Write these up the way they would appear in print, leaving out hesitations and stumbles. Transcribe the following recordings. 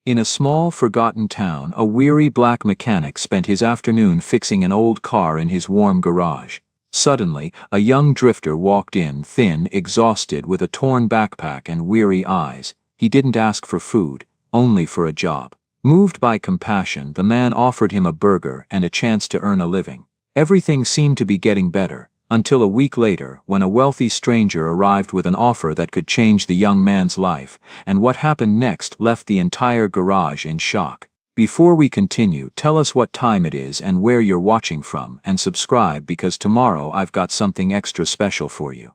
In a small, forgotten town, a weary black mechanic spent his afternoon fixing an old car in his warm garage. Suddenly, a young drifter walked in, thin, exhausted, with a torn backpack and weary eyes. He didn't ask for food, only for a job. Moved by compassion, the man offered him a burger and a chance to earn a living. Everything seemed to be getting better, until a week later, when a wealthy stranger arrived with an offer that could change the young man's life, and what happened next left the entire garage in shock. Before we continue, tell us what time it is and where you're watching from, and subscribe because tomorrow I've got something extra special for you.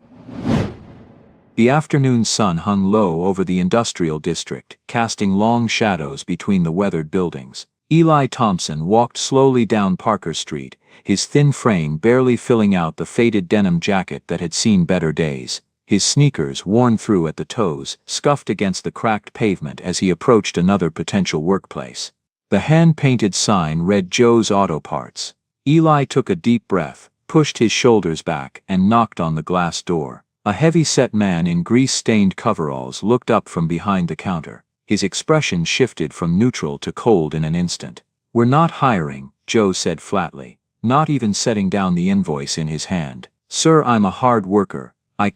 The afternoon sun hung low over the industrial district, casting long shadows between the weathered buildings. Eli Thompson walked slowly down Parker Street, his thin frame barely filling out the faded denim jacket that had seen better days. His sneakers, worn through at the toes, scuffed against the cracked pavement as he approached another potential workplace. The hand-painted sign read Joe's Auto Parts. Eli took a deep breath, pushed his shoulders back, and knocked on the glass door. A heavy-set man in grease-stained coveralls looked up from behind the counter. His expression shifted from neutral to cold in an instant. "We're not hiring," Joe said flatly, not even setting down the invoice in his hand. "Sir, I'm a hard worker. I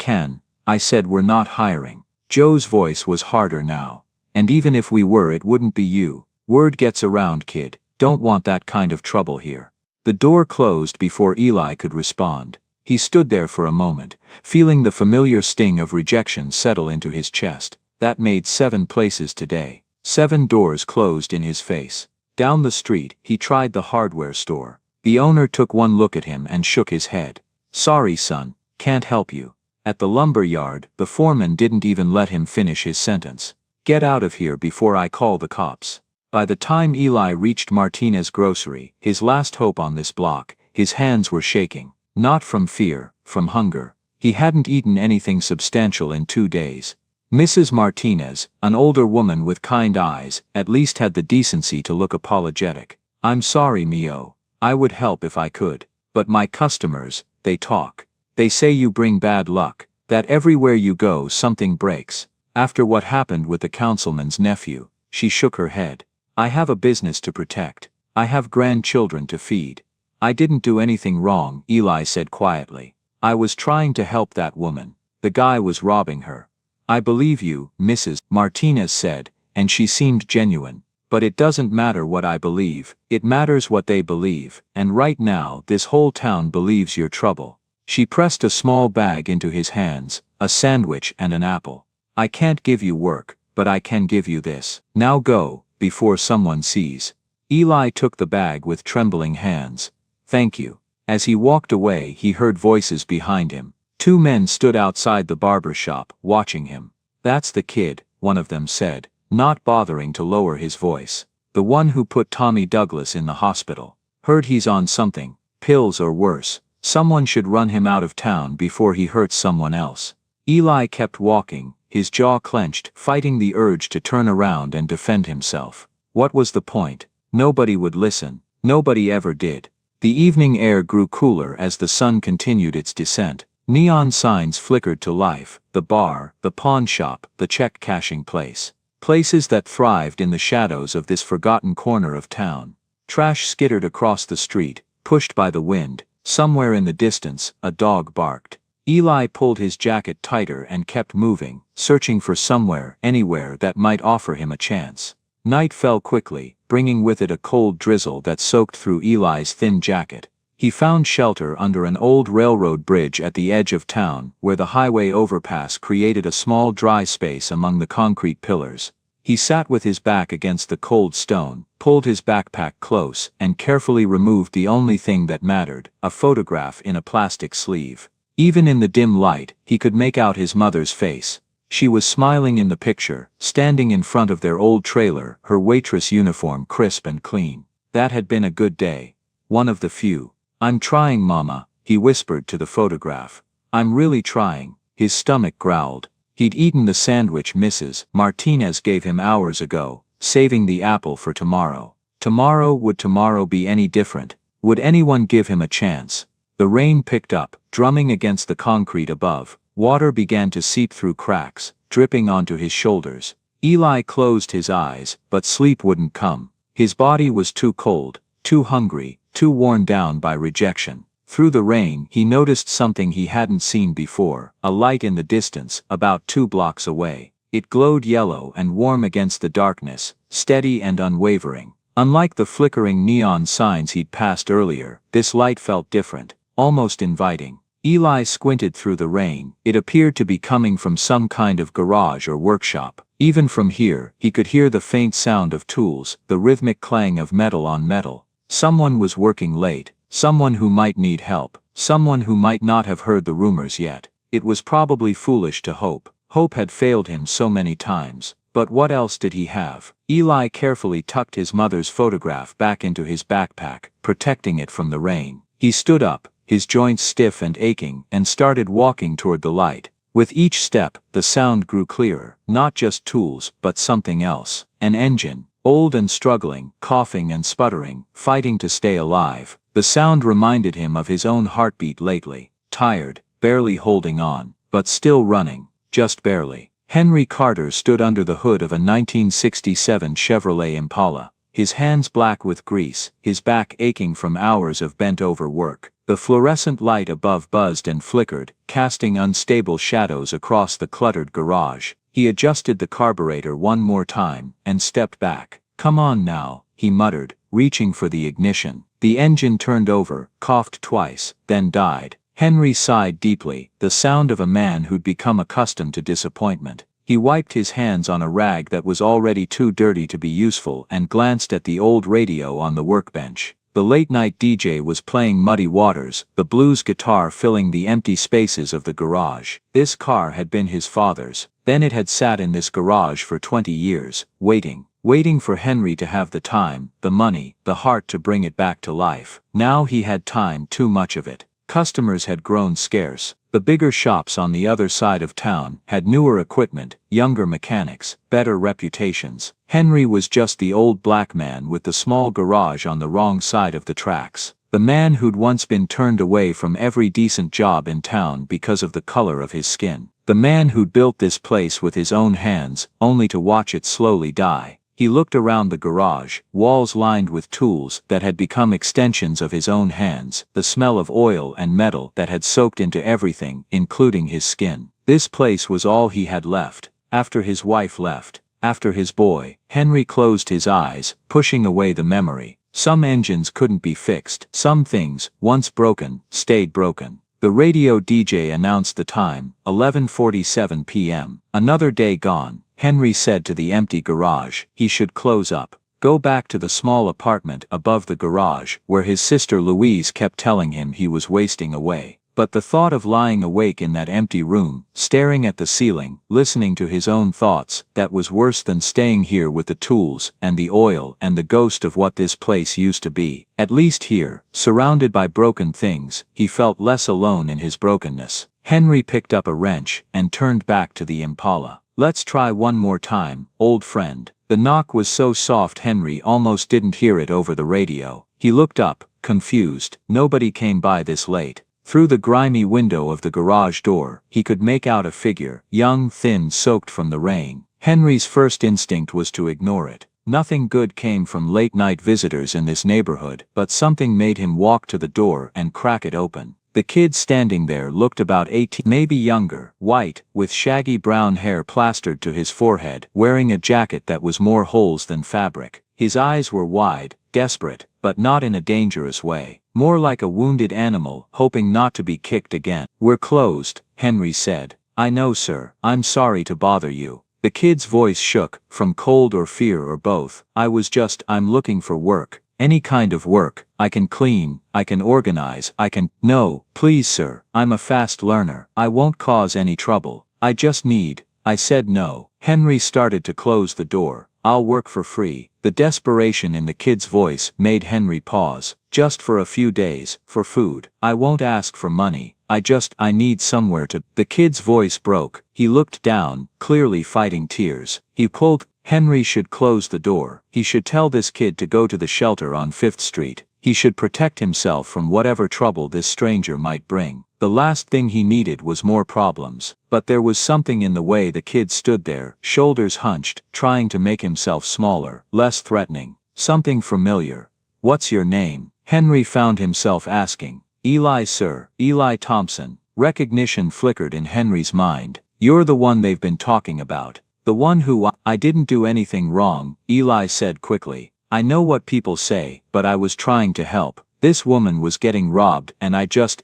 said we're not hiring." Joe's voice was harder now. "And even if we were, it wouldn't be you. Word gets around, kid. Don't want that kind of trouble here." The door closed before Eli could respond. He stood there for a moment, feeling the familiar sting of rejection settle into his chest. That made 7 places today. 7 doors closed in his face. Down the street, he tried the hardware store. The owner took one look at him and shook his head. "Sorry, son, can't help you." At the lumber yard, the foreman didn't even let him finish his sentence. "Get out of here before I call the cops." By the time Eli reached Martinez Grocery, his last hope on this block, his hands were shaking. Not from fear, from hunger. He hadn't eaten anything substantial in 2 days. Mrs. Martinez, an older woman with kind eyes, at least had the decency to look apologetic. "I'm sorry, Mio. I would help if I could. But my customers, they talk. They say you bring bad luck, that everywhere you go something breaks." After what happened with the councilman's nephew, she shook her head. "I have a business to protect. I have grandchildren to feed." "I didn't do anything wrong," Eli said quietly. "I was trying to help that woman. The guy was robbing her." "I believe you," Mrs. Martinez said, and she seemed genuine. "But it doesn't matter what I believe, it matters what they believe, and right now this whole town believes you're trouble." She pressed a small bag into his hands, a sandwich and an apple. "I can't give you work, but I can give you this. Now go, before someone sees." Eli took the bag with trembling hands. "Thank you." As he walked away, he heard voices behind him. 2 men stood outside the barber shop, watching him. "That's the kid," one of them said, not bothering to lower his voice. "The one who put Tommy Douglas in the hospital. Heard he's on something, pills or worse. Someone should run him out of town before he hurts someone else." Eli kept walking, his jaw clenched, fighting the urge to turn around and defend himself. What was the point? Nobody would listen. Nobody ever did. The evening air grew cooler as the sun continued its descent. Neon signs flickered to life, the bar, the pawn shop, the check-cashing place. Places that thrived in the shadows of this forgotten corner of town. Trash skittered across the street, pushed by the wind. Somewhere in the distance, a dog barked. Eli pulled his jacket tighter and kept moving, searching for somewhere, anywhere that might offer him a chance. Night fell quickly, bringing with it a cold drizzle that soaked through Eli's thin jacket. He found shelter under an old railroad bridge at the edge of town, where the highway overpass created a small dry space among the concrete pillars. He sat with his back against the cold stone, pulled his backpack close, and carefully removed the only thing that mattered, a photograph in a plastic sleeve. Even in the dim light, he could make out his mother's face. She was smiling in the picture, standing in front of their old trailer, her waitress uniform crisp and clean. That had been a good day. One of the few. "I'm trying, Mama," he whispered to the photograph. "I'm really trying." His stomach growled. He'd eaten the sandwich Mrs. Martinez gave him hours ago, saving the apple for tomorrow. Would tomorrow be any different? Would anyone give him a chance? The rain picked up, drumming against the concrete above. Water began to seep through cracks, dripping onto his shoulders. Eli closed his eyes, but sleep wouldn't come. His body was too cold, too hungry, too worn down by rejection. Through the rain, he noticed something he hadn't seen before, a light in the distance, about 2 blocks away. It glowed yellow and warm against the darkness, steady and unwavering. Unlike the flickering neon signs he'd passed earlier, this light felt different, almost inviting. Eli squinted through the rain. It appeared to be coming from some kind of garage or workshop. Even from here, he could hear the faint sound of tools, the rhythmic clang of metal on metal. Someone was working late, someone who might need help, someone who might not have heard the rumors yet. It was probably foolish to hope. Hope had failed him so many times. But what else did he have? Eli carefully tucked his mother's photograph back into his backpack, protecting it from the rain. He stood up, his joints stiff and aching, and started walking toward the light. With each step, the sound grew clearer, not just tools, but something else. An engine, old and struggling, coughing and sputtering, fighting to stay alive. The sound reminded him of his own heartbeat lately, tired, barely holding on, but still running, just barely. Henry Carter stood under the hood of a 1967 Chevrolet Impala, his hands black with grease, his back aching from hours of bent-over work. The fluorescent light above buzzed and flickered, casting unstable shadows across the cluttered garage. He adjusted the carburetor one more time, and stepped back. "Come on now," he muttered, reaching for the ignition. The engine turned over, coughed twice, then died. Henry sighed deeply, the sound of a man who'd become accustomed to disappointment. He wiped his hands on a rag that was already too dirty to be useful and glanced at the old radio on the workbench. The late-night DJ was playing Muddy Waters, the blues guitar filling the empty spaces of the garage. This car had been his father's. Then it had sat in this garage for 20 years, waiting for Henry to have the time, the money, the heart to bring it back to life. Now he had time, too much of it. Customers had grown scarce. The bigger shops on the other side of town had newer equipment, younger mechanics, better reputations. Henry was just the old black man with the small garage on the wrong side of the tracks. The man who'd once been turned away from every decent job in town because of the color of his skin. The man who'd built this place with his own hands, only to watch it slowly die. He looked around the garage, walls lined with tools that had become extensions of his own hands, the smell of oil and metal that had soaked into everything, including his skin. This place was all he had left, after his wife left, after his boy. Henry closed his eyes, pushing away the memory. Some engines couldn't be fixed. Some things, once broken, stayed broken. The radio DJ announced the time, 11:47 p.m. Another day gone. Henry said to the empty garage, he should close up, go back to the small apartment above the garage where his sister Louise kept telling him he was wasting away. But the thought of lying awake in that empty room, staring at the ceiling, listening to his own thoughts, that was worse than staying here with the tools and the oil and the ghost of what this place used to be. At least here, surrounded by broken things, he felt less alone in his brokenness. Henry picked up a wrench and turned back to the Impala. "Let's try one more time, old friend." The knock was so soft Henry almost didn't hear it over the radio. He looked up, confused. Nobody came by this late. Through the grimy window of the garage door, he could make out a figure, young, thin, soaked from the rain. Henry's first instinct was to ignore it. Nothing good came from late-night visitors in this neighborhood, but something made him walk to the door and crack it open. The kid standing there looked about 18, maybe younger, white, with shaggy brown hair plastered to his forehead, wearing a jacket that was more holes than fabric. His eyes were wide, desperate, but not in a dangerous way. More like a wounded animal, hoping not to be kicked again. "We're closed," Henry said. "I know, sir. I'm sorry to bother you." The kid's voice shook, from cold or fear or both. I'm looking for work. Any kind of work. I can clean, I can organize, I can— "No, please sir, I'm a fast learner. I won't cause any trouble. I just need—" I said no. Henry started to close the door. "I'll work for free." The desperation in the kid's voice made Henry pause. "Just for a few days, for food. I won't ask for money. I need somewhere to—" The kid's voice broke. He looked down, clearly fighting tears. He pulled— Henry should close the door. He should tell this kid to go to the shelter on 5th Street. He should protect himself from whatever trouble this stranger might bring. The last thing he needed was more problems. But there was something in the way the kid stood there, shoulders hunched, trying to make himself smaller, less threatening. Something familiar. "What's your name?" Henry found himself asking. "Eli, sir, Eli Thompson." Recognition flickered in Henry's mind. "You're the one they've been talking about. The one who I didn't do anything wrong," Eli said quickly. "I know what people say, but I was trying to help. This woman was getting robbed and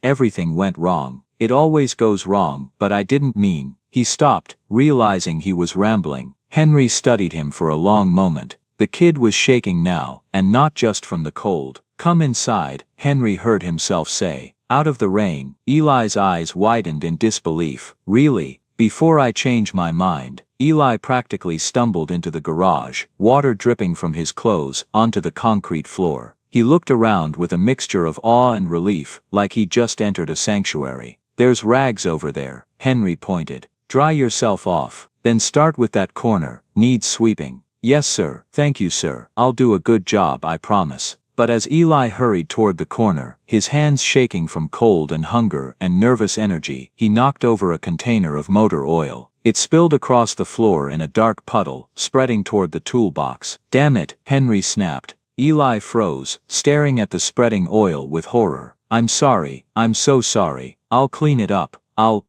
everything went wrong. It always goes wrong, but I didn't mean." He stopped, realizing he was rambling. Henry studied him for a long moment. The kid was shaking now, and not just from the cold. "Come inside," Henry heard himself say. "Out of the rain." Eli's eyes widened in disbelief. "Really? Before I change my mind." Eli practically stumbled into the garage, water dripping from his clothes onto the concrete floor. He looked around with a mixture of awe and relief, like he just entered a sanctuary. "There's rags over there," Henry pointed. "Dry yourself off. Then start with that corner. Needs sweeping." "Yes, sir. Thank you, sir. I'll do a good job, I promise." But as Eli hurried toward the corner, his hands shaking from cold and hunger and nervous energy, he knocked over a container of motor oil. It spilled across the floor in a dark puddle, spreading toward the toolbox. "Damn it," Henry snapped. Eli froze, staring at the spreading oil with horror. I'm so sorry. I'll clean it up.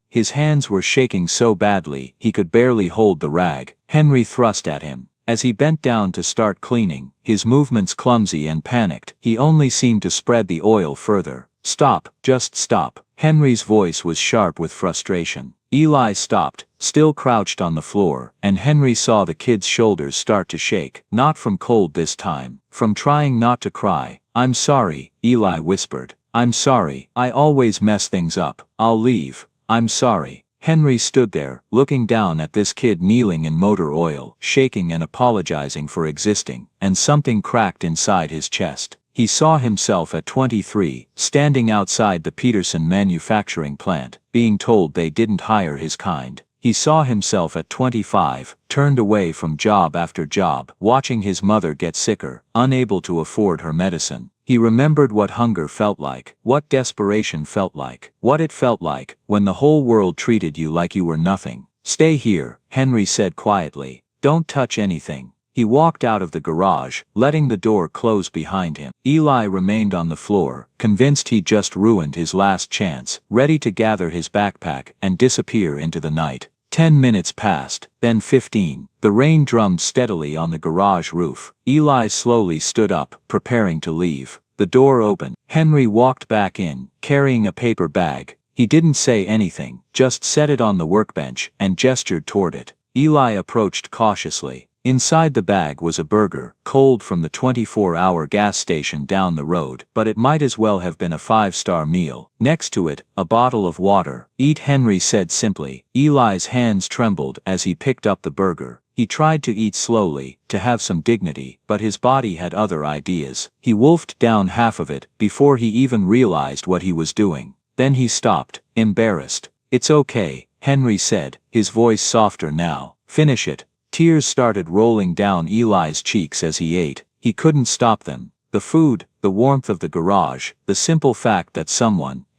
His hands were shaking so badly he could barely hold the rag. Henry thrust at him. As he bent down to start cleaning, his movements clumsy and panicked, he only seemed to spread the oil further. "Stop, just stop." Henry's voice was sharp with frustration. Eli stopped, still crouched on the floor, and Henry saw the kid's shoulders start to shake, not from cold this time, from trying not to cry. "I'm sorry," Eli whispered. "I'm sorry. I always mess things up. I'll leave. I'm sorry." Henry stood there, looking down at this kid kneeling in motor oil, shaking and apologizing for existing, and something cracked inside his chest. He saw himself at 23, standing outside the Peterson manufacturing plant, being told they didn't hire his kind. He saw himself at 25, turned away from job after job, watching his mother get sicker, unable to afford her medicine. He remembered what hunger felt like, what desperation felt like, what it felt like when the whole world treated you like you were nothing. "Stay here," Henry said quietly. "Don't touch anything." He walked out of the garage, letting the door close behind him. Eli remained on the floor, convinced he'd just ruined his last chance, ready to gather his backpack and disappear into the night. 10 minutes passed, then 15. The rain drummed steadily on the garage roof. Eli slowly stood up, preparing to leave. The door opened. Henry walked back in, carrying a paper bag. He didn't say anything, just set it on the workbench and gestured toward it. Eli approached cautiously. Inside the bag was a burger, cold from the 24-hour gas station down the road, but it might as well have been a 5-star meal. Next to it, a bottle of water. "Eat," Henry said simply. Eli's hands trembled as he picked up the burger. He tried to eat slowly, to have some dignity, but his body had other ideas. He wolfed down half of it before he even realized what he was doing. Then he stopped, embarrassed. "It's okay," Henry said, his voice softer now. "Finish it." Tears started rolling down Eli's cheeks as he ate. He couldn't stop them. The food, the warmth of the garage, the simple fact that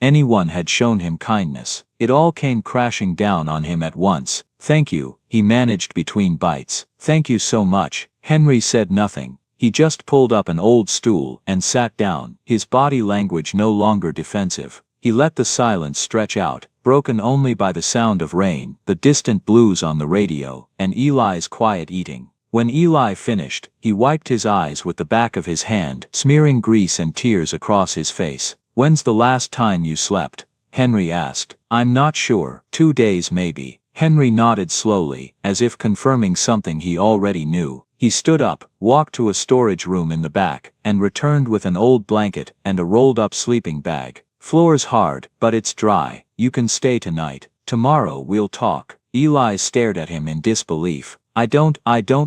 anyone had shown him kindness. It all came crashing down on him at once. "Thank you," he managed between bites. "Thank you so much." Henry said nothing. He just pulled up an old stool and sat down, his body language no longer defensive. He let the silence stretch out, broken only by the sound of rain, the distant blues on the radio, and Eli's quiet eating. When Eli finished, he wiped his eyes with the back of his hand, smearing grease and tears across his face. "When's the last time you slept?" Henry asked. "I'm not sure. 2 days maybe." Henry nodded slowly, as if confirming something he already knew. He stood up, walked to a storage room in the back, and returned with an old blanket and a rolled-up sleeping bag. "Floor's hard, but it's dry. You can stay tonight. Tomorrow we'll talk." Eli stared at him in disbelief. I don't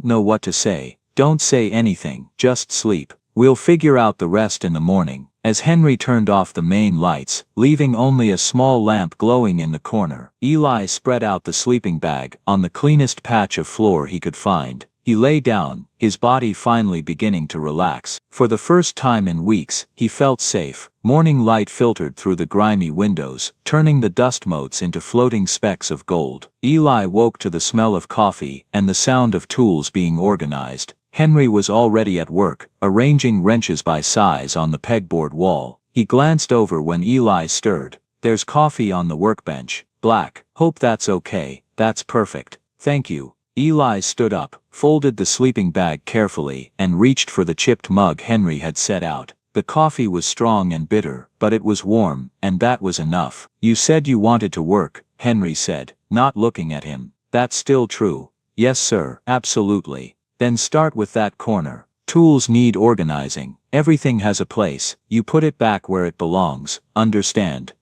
know what to say." "Don't say anything, just sleep. We'll figure out the rest in the morning." As Henry turned off the main lights, leaving only a small lamp glowing in the corner, Eli spread out the sleeping bag on the cleanest patch of floor he could find. He lay down, his body finally beginning to relax. For the first time in weeks, he felt safe. Morning light filtered through the grimy windows, turning the dust motes into floating specks of gold. Eli woke to the smell of coffee and the sound of tools being organized. Henry was already at work, arranging wrenches by size on the pegboard wall. He glanced over when Eli stirred. "There's coffee on the workbench. Black. Hope that's okay." "That's perfect. Thank you." Eli stood up, folded the sleeping bag carefully, and reached for the chipped mug Henry had set out. The coffee was strong and bitter, but it was warm, and that was enough. "You said you wanted to work," Henry said, not looking at him. "That's still true?" "Yes, sir, absolutely." "Then start with that corner. Tools need organizing. Everything has a place. You put it back where it belongs, understand?"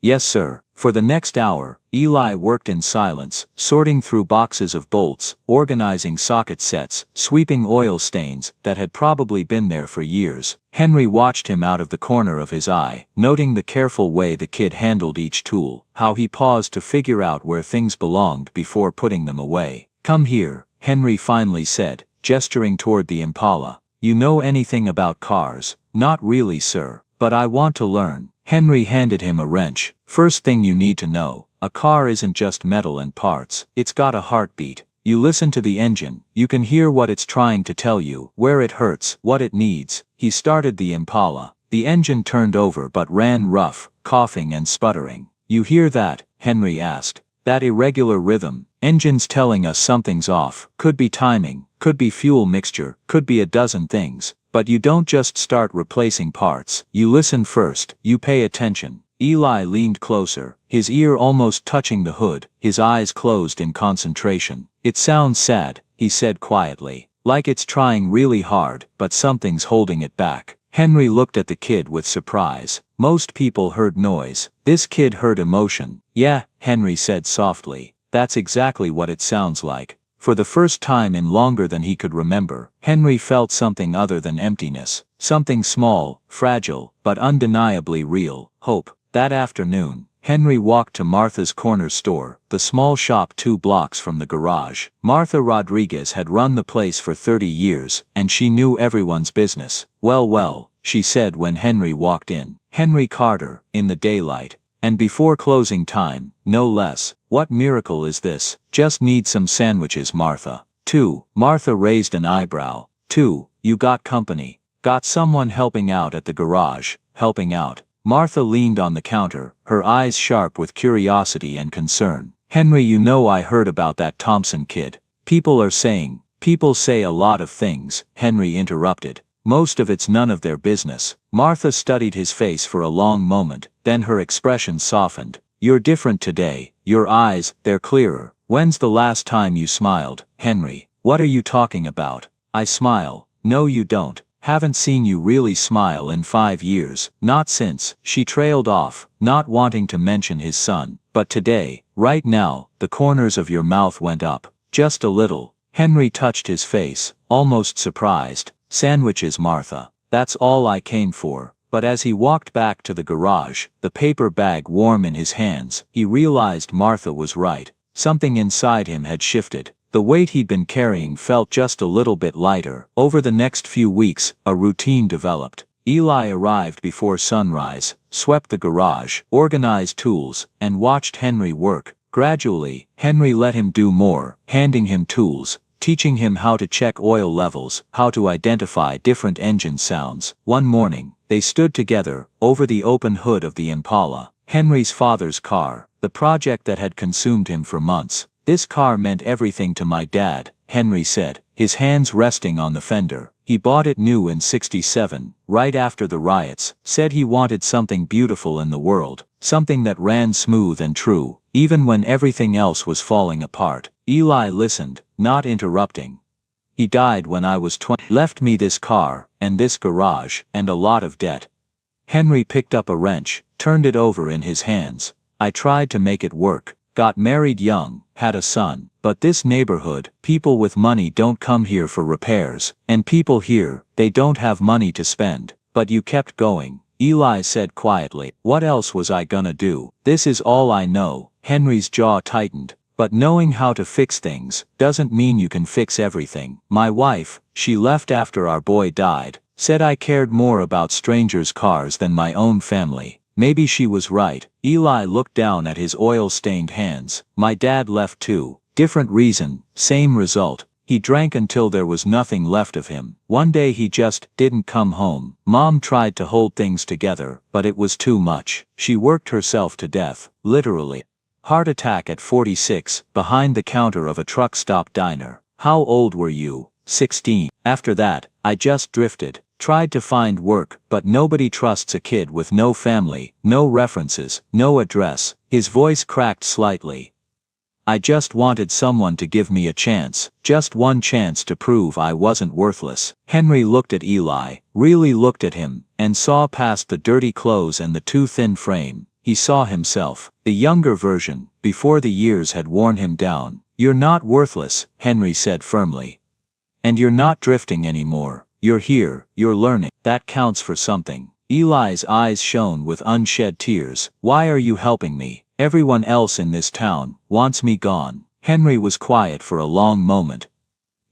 "Yes, sir." For the next hour, Eli worked in silence, sorting through boxes of bolts, organizing socket sets, sweeping oil stains that had probably been there for years. Henry watched him out of the corner of his eye, noting the careful way the kid handled each tool, how he paused to figure out where things belonged before putting them away. "Come here," Henry finally said, gesturing toward the Impala. "You know anything about cars?" "Not really, sir, but I want to learn." Henry handed him a wrench. "First thing you need to know, a car isn't just metal and parts. It's got a heartbeat. You listen to the engine, you can hear what it's trying to tell you, where it hurts, what it needs." He started the Impala. The engine turned over but ran rough, coughing and sputtering. "You hear that?" Henry asked. "That irregular rhythm? Engine's telling us something's off. Could be timing, could be fuel mixture, could be a dozen things. But you don't just start replacing parts. You listen first, you pay attention." Eli leaned closer, his ear almost touching the hood, his eyes closed in concentration. "It sounds sad," he said quietly, "like it's trying really hard, but something's holding it back." Henry looked at the kid with surprise. Most people heard noise. This kid heard emotion. "Yeah," Henry said softly, "that's exactly what it sounds like." For the first time in longer than he could remember, Henry felt something other than emptiness. Something small, fragile, but undeniably real. Hope. That afternoon, Henry walked to Martha's corner store, the small shop 2 blocks from the garage. Martha Rodriguez had run the place for 30 years, and she knew everyone's business. Well, she said when Henry walked in. Henry Carter, in the daylight. And before closing time, no less. "What miracle is this?" "Just need some sandwiches, Martha." "2. Martha raised an eyebrow. "2. You got company." "Got someone helping out at the garage." "Helping out?" Martha leaned on the counter, her eyes sharp with curiosity and concern. "Henry, you know I heard about that Thompson kid. People say a lot of things," Henry interrupted. "Most of it's none of their business." Martha studied his face for a long moment, then her expression softened. "You're different today. Your eyes, they're clearer. When's the last time you smiled, Henry?" "What are you talking about?" "I smile." "No, you don't. Haven't seen you really smile in 5 years." "Not since." She trailed off, not wanting to mention his son. "But today, right now, the corners of your mouth went up. Just a little." Henry touched his face, almost surprised. "Sandwiches, Martha. That's all I came for." But as he walked back to the garage, the paper bag warm in his hands, he realized Martha was right. Something inside him had shifted. The weight he'd been carrying felt just a little bit lighter. Over the next few weeks, a routine developed. Eli arrived before sunrise, swept the garage, organized tools, and watched Henry work. Gradually, Henry let him do more, handing him tools, teaching him how to check oil levels, how to identify different engine sounds. One morning, they stood together, over the open hood of the Impala, Henry's father's car, the project that had consumed him for months. "This car meant everything to my dad," Henry said, his hands resting on the fender. "He bought it new in '67, right after the riots, said he wanted something beautiful in the world, something that ran smooth and true, even when everything else was falling apart." Eli listened, not interrupting. "He died when I was 20, left me this car, and this garage, and a lot of debt." Henry picked up a wrench, turned it over in his hands. "I tried to make it work. Got married young, had a son. But this neighborhood, people with money don't come here for repairs, and people here, they don't have money to spend. But you kept going," Eli said quietly. "What else was I gonna do? This is all I know." Henry's jaw tightened. But knowing how to fix things doesn't mean you can fix everything. My wife, she left after our boy died, said I cared more about strangers' cars than my own family. Maybe she was right. Eli looked down at his oil-stained hands. My dad left too. Different reason, same result. He drank until there was nothing left of him. One day he just didn't come home. Mom tried to hold things together, but it was too much. She worked herself to death, literally. Heart attack at 46, behind the counter of a truck stop diner. How old were you? 16. After that, I just drifted. Tried to find work, but nobody trusts a kid with no family, no references, no address. His voice cracked slightly. I just wanted someone to give me a chance, just one chance to prove I wasn't worthless. Henry looked at Eli, really looked at him, and saw past the dirty clothes and the too thin frame. He saw himself, the younger version, before the years had worn him down. You're not worthless, Henry said firmly. And you're not drifting anymore. You're here, you're learning. That counts for something. Eli's eyes shone with unshed tears. Why are you helping me? Everyone else in this town wants me gone. Henry was quiet for a long moment.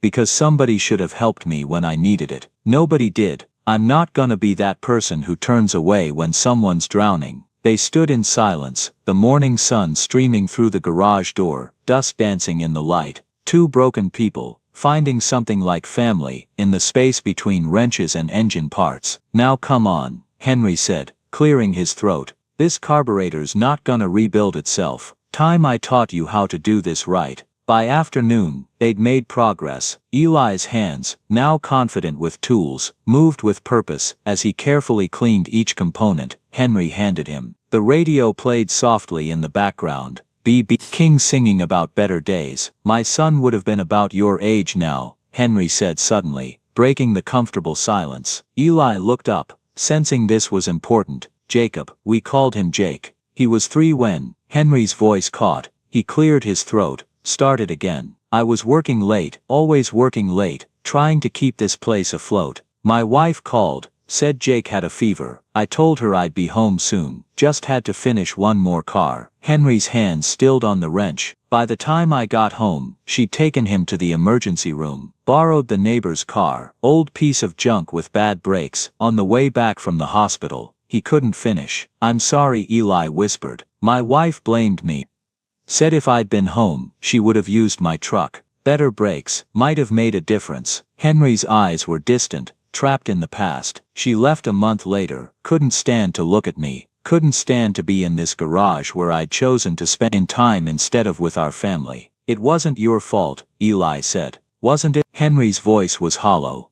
Because somebody should have helped me when I needed it. Nobody did. I'm not gonna be that person who turns away when someone's drowning. They stood in silence, the morning sun streaming through the garage door, dust dancing in the light. Two broken people, finding something like family in the space between wrenches and engine parts. Now come on, Henry said, clearing his throat. This carburetor's not gonna rebuild itself. Time I taught you how to do this right. By afternoon, they'd made progress. Eli's hands, now confident with tools, moved with purpose as he carefully cleaned each component. Henry handed him. The radio played softly in the background. B.B. King singing about better days. My son would have been about your age now, Henry said suddenly, breaking the comfortable silence. Eli looked up, sensing this was important. Jacob, we called him Jake. He was 3 when Henry's voice caught. He cleared his throat, started again. I was working late, always working late, trying to keep this place afloat. My wife called, said Jake had a fever. I told her I'd be home soon, just had to finish one more car. Henry's hands stilled on the wrench. By the time I got home, she'd taken him to the emergency room, borrowed the neighbor's car, old piece of junk with bad brakes. On the way back from the hospital, he couldn't finish. I'm sorry, Eli whispered. My wife blamed me. Said if I'd been home, she would have used my truck. Better brakes might have made a difference. Henry's eyes were distant, trapped in the past. She left a month later, couldn't stand to look at me, couldn't stand to be in this garage where I'd chosen to spend time instead of with our family. It wasn't your fault, Eli said. Wasn't it? Henry's voice was hollow.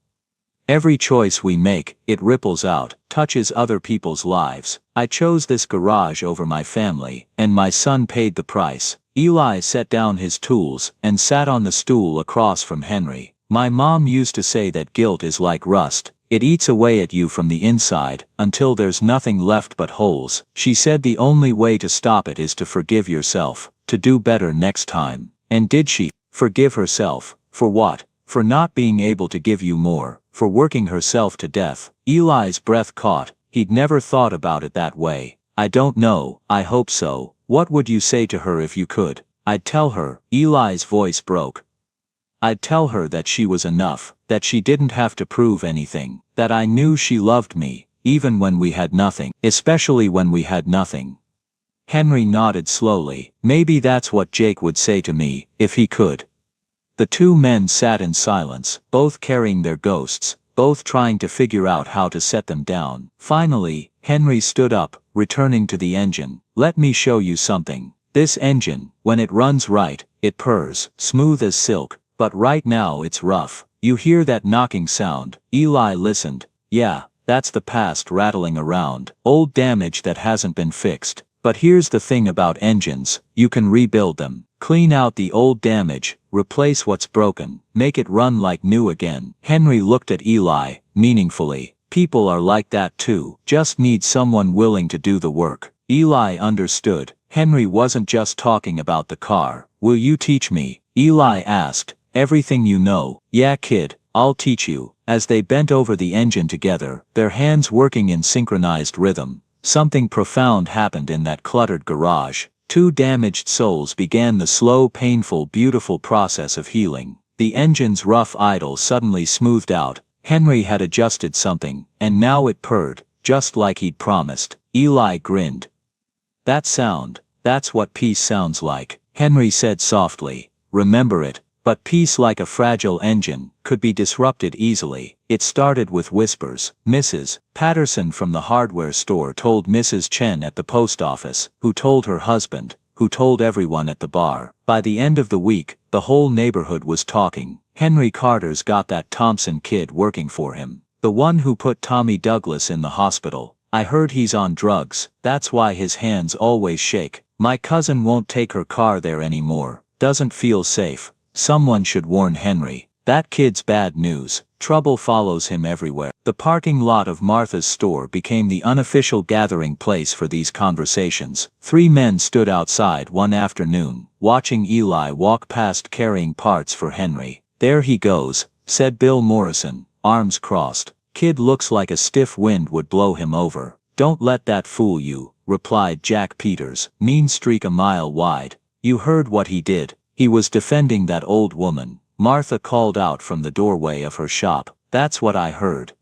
Every choice we make, it ripples out, touches other people's lives. I chose this garage over my family, and my son paid the price. Eli set down his tools and sat on the stool across from Henry. My mom used to say that guilt is like rust. It eats away at you from the inside, until there's nothing left but holes. She said the only way to stop it is to forgive yourself, to do better next time. And did she forgive herself? For what? For not being able to give you more, for working herself to death. Eli's breath caught. He'd never thought about it that way. I don't know, I hope so. What would you say to her if you could? I'd tell her. Eli's voice broke. I'd tell her that she was enough, that she didn't have to prove anything, that I knew she loved me, even when we had nothing, especially when we had nothing. Henry nodded slowly. Maybe that's what Jake would say to me, if he could. The two men sat in silence, both carrying their ghosts, both trying to figure out how to set them down. Finally, Henry stood up, returning to the engine. Let me show you something. This engine, when it runs right, it purrs, smooth as silk, but right now it's rough. You hear that knocking sound? Eli listened. Yeah, that's the past rattling around, old damage that hasn't been fixed. But here's the thing about engines, you can rebuild them. Clean out the old damage, replace what's broken, make it run like new again. Henry looked at Eli, meaningfully. People are like that too, just need someone willing to do the work. Eli understood. Henry wasn't just talking about the car. Will you teach me? Eli asked. Everything you know. Yeah, kid, I'll teach you. As they bent over the engine together, their hands working in synchronized rhythm, something profound happened in that cluttered garage. Two damaged souls began the slow, painful, beautiful process of healing. The engine's rough idle suddenly smoothed out. Henry had adjusted something, and now it purred, just like he'd promised. Eli grinned. That sound, that's what peace sounds like, Henry said softly. Remember it, but peace, like a fragile engine, could be disrupted easily. It started with whispers. Mrs. Patterson from the hardware store told Mrs. Chen at the post office, who told her husband, who told everyone at the bar. By the end of the week, the whole neighborhood was talking. Henry Carter's got that Thompson kid working for him. The one who put Tommy Douglas in the hospital. I heard he's on drugs, that's why his hands always shake. My cousin won't take her car there anymore. Doesn't feel safe. Someone should warn Henry. That kid's bad news. Trouble follows him everywhere. The parking lot of Martha's store became the unofficial gathering place for these conversations. Three men stood outside one afternoon, watching Eli walk past carrying parts for Henry. There he goes, said Bill Morrison, arms crossed. Kid looks like a stiff wind would blow him over. Don't let that fool you, replied Jack Peters, mean streak a mile wide. You heard what he did. He was defending that old woman. Martha called out from the doorway of her shop. That's what I heard.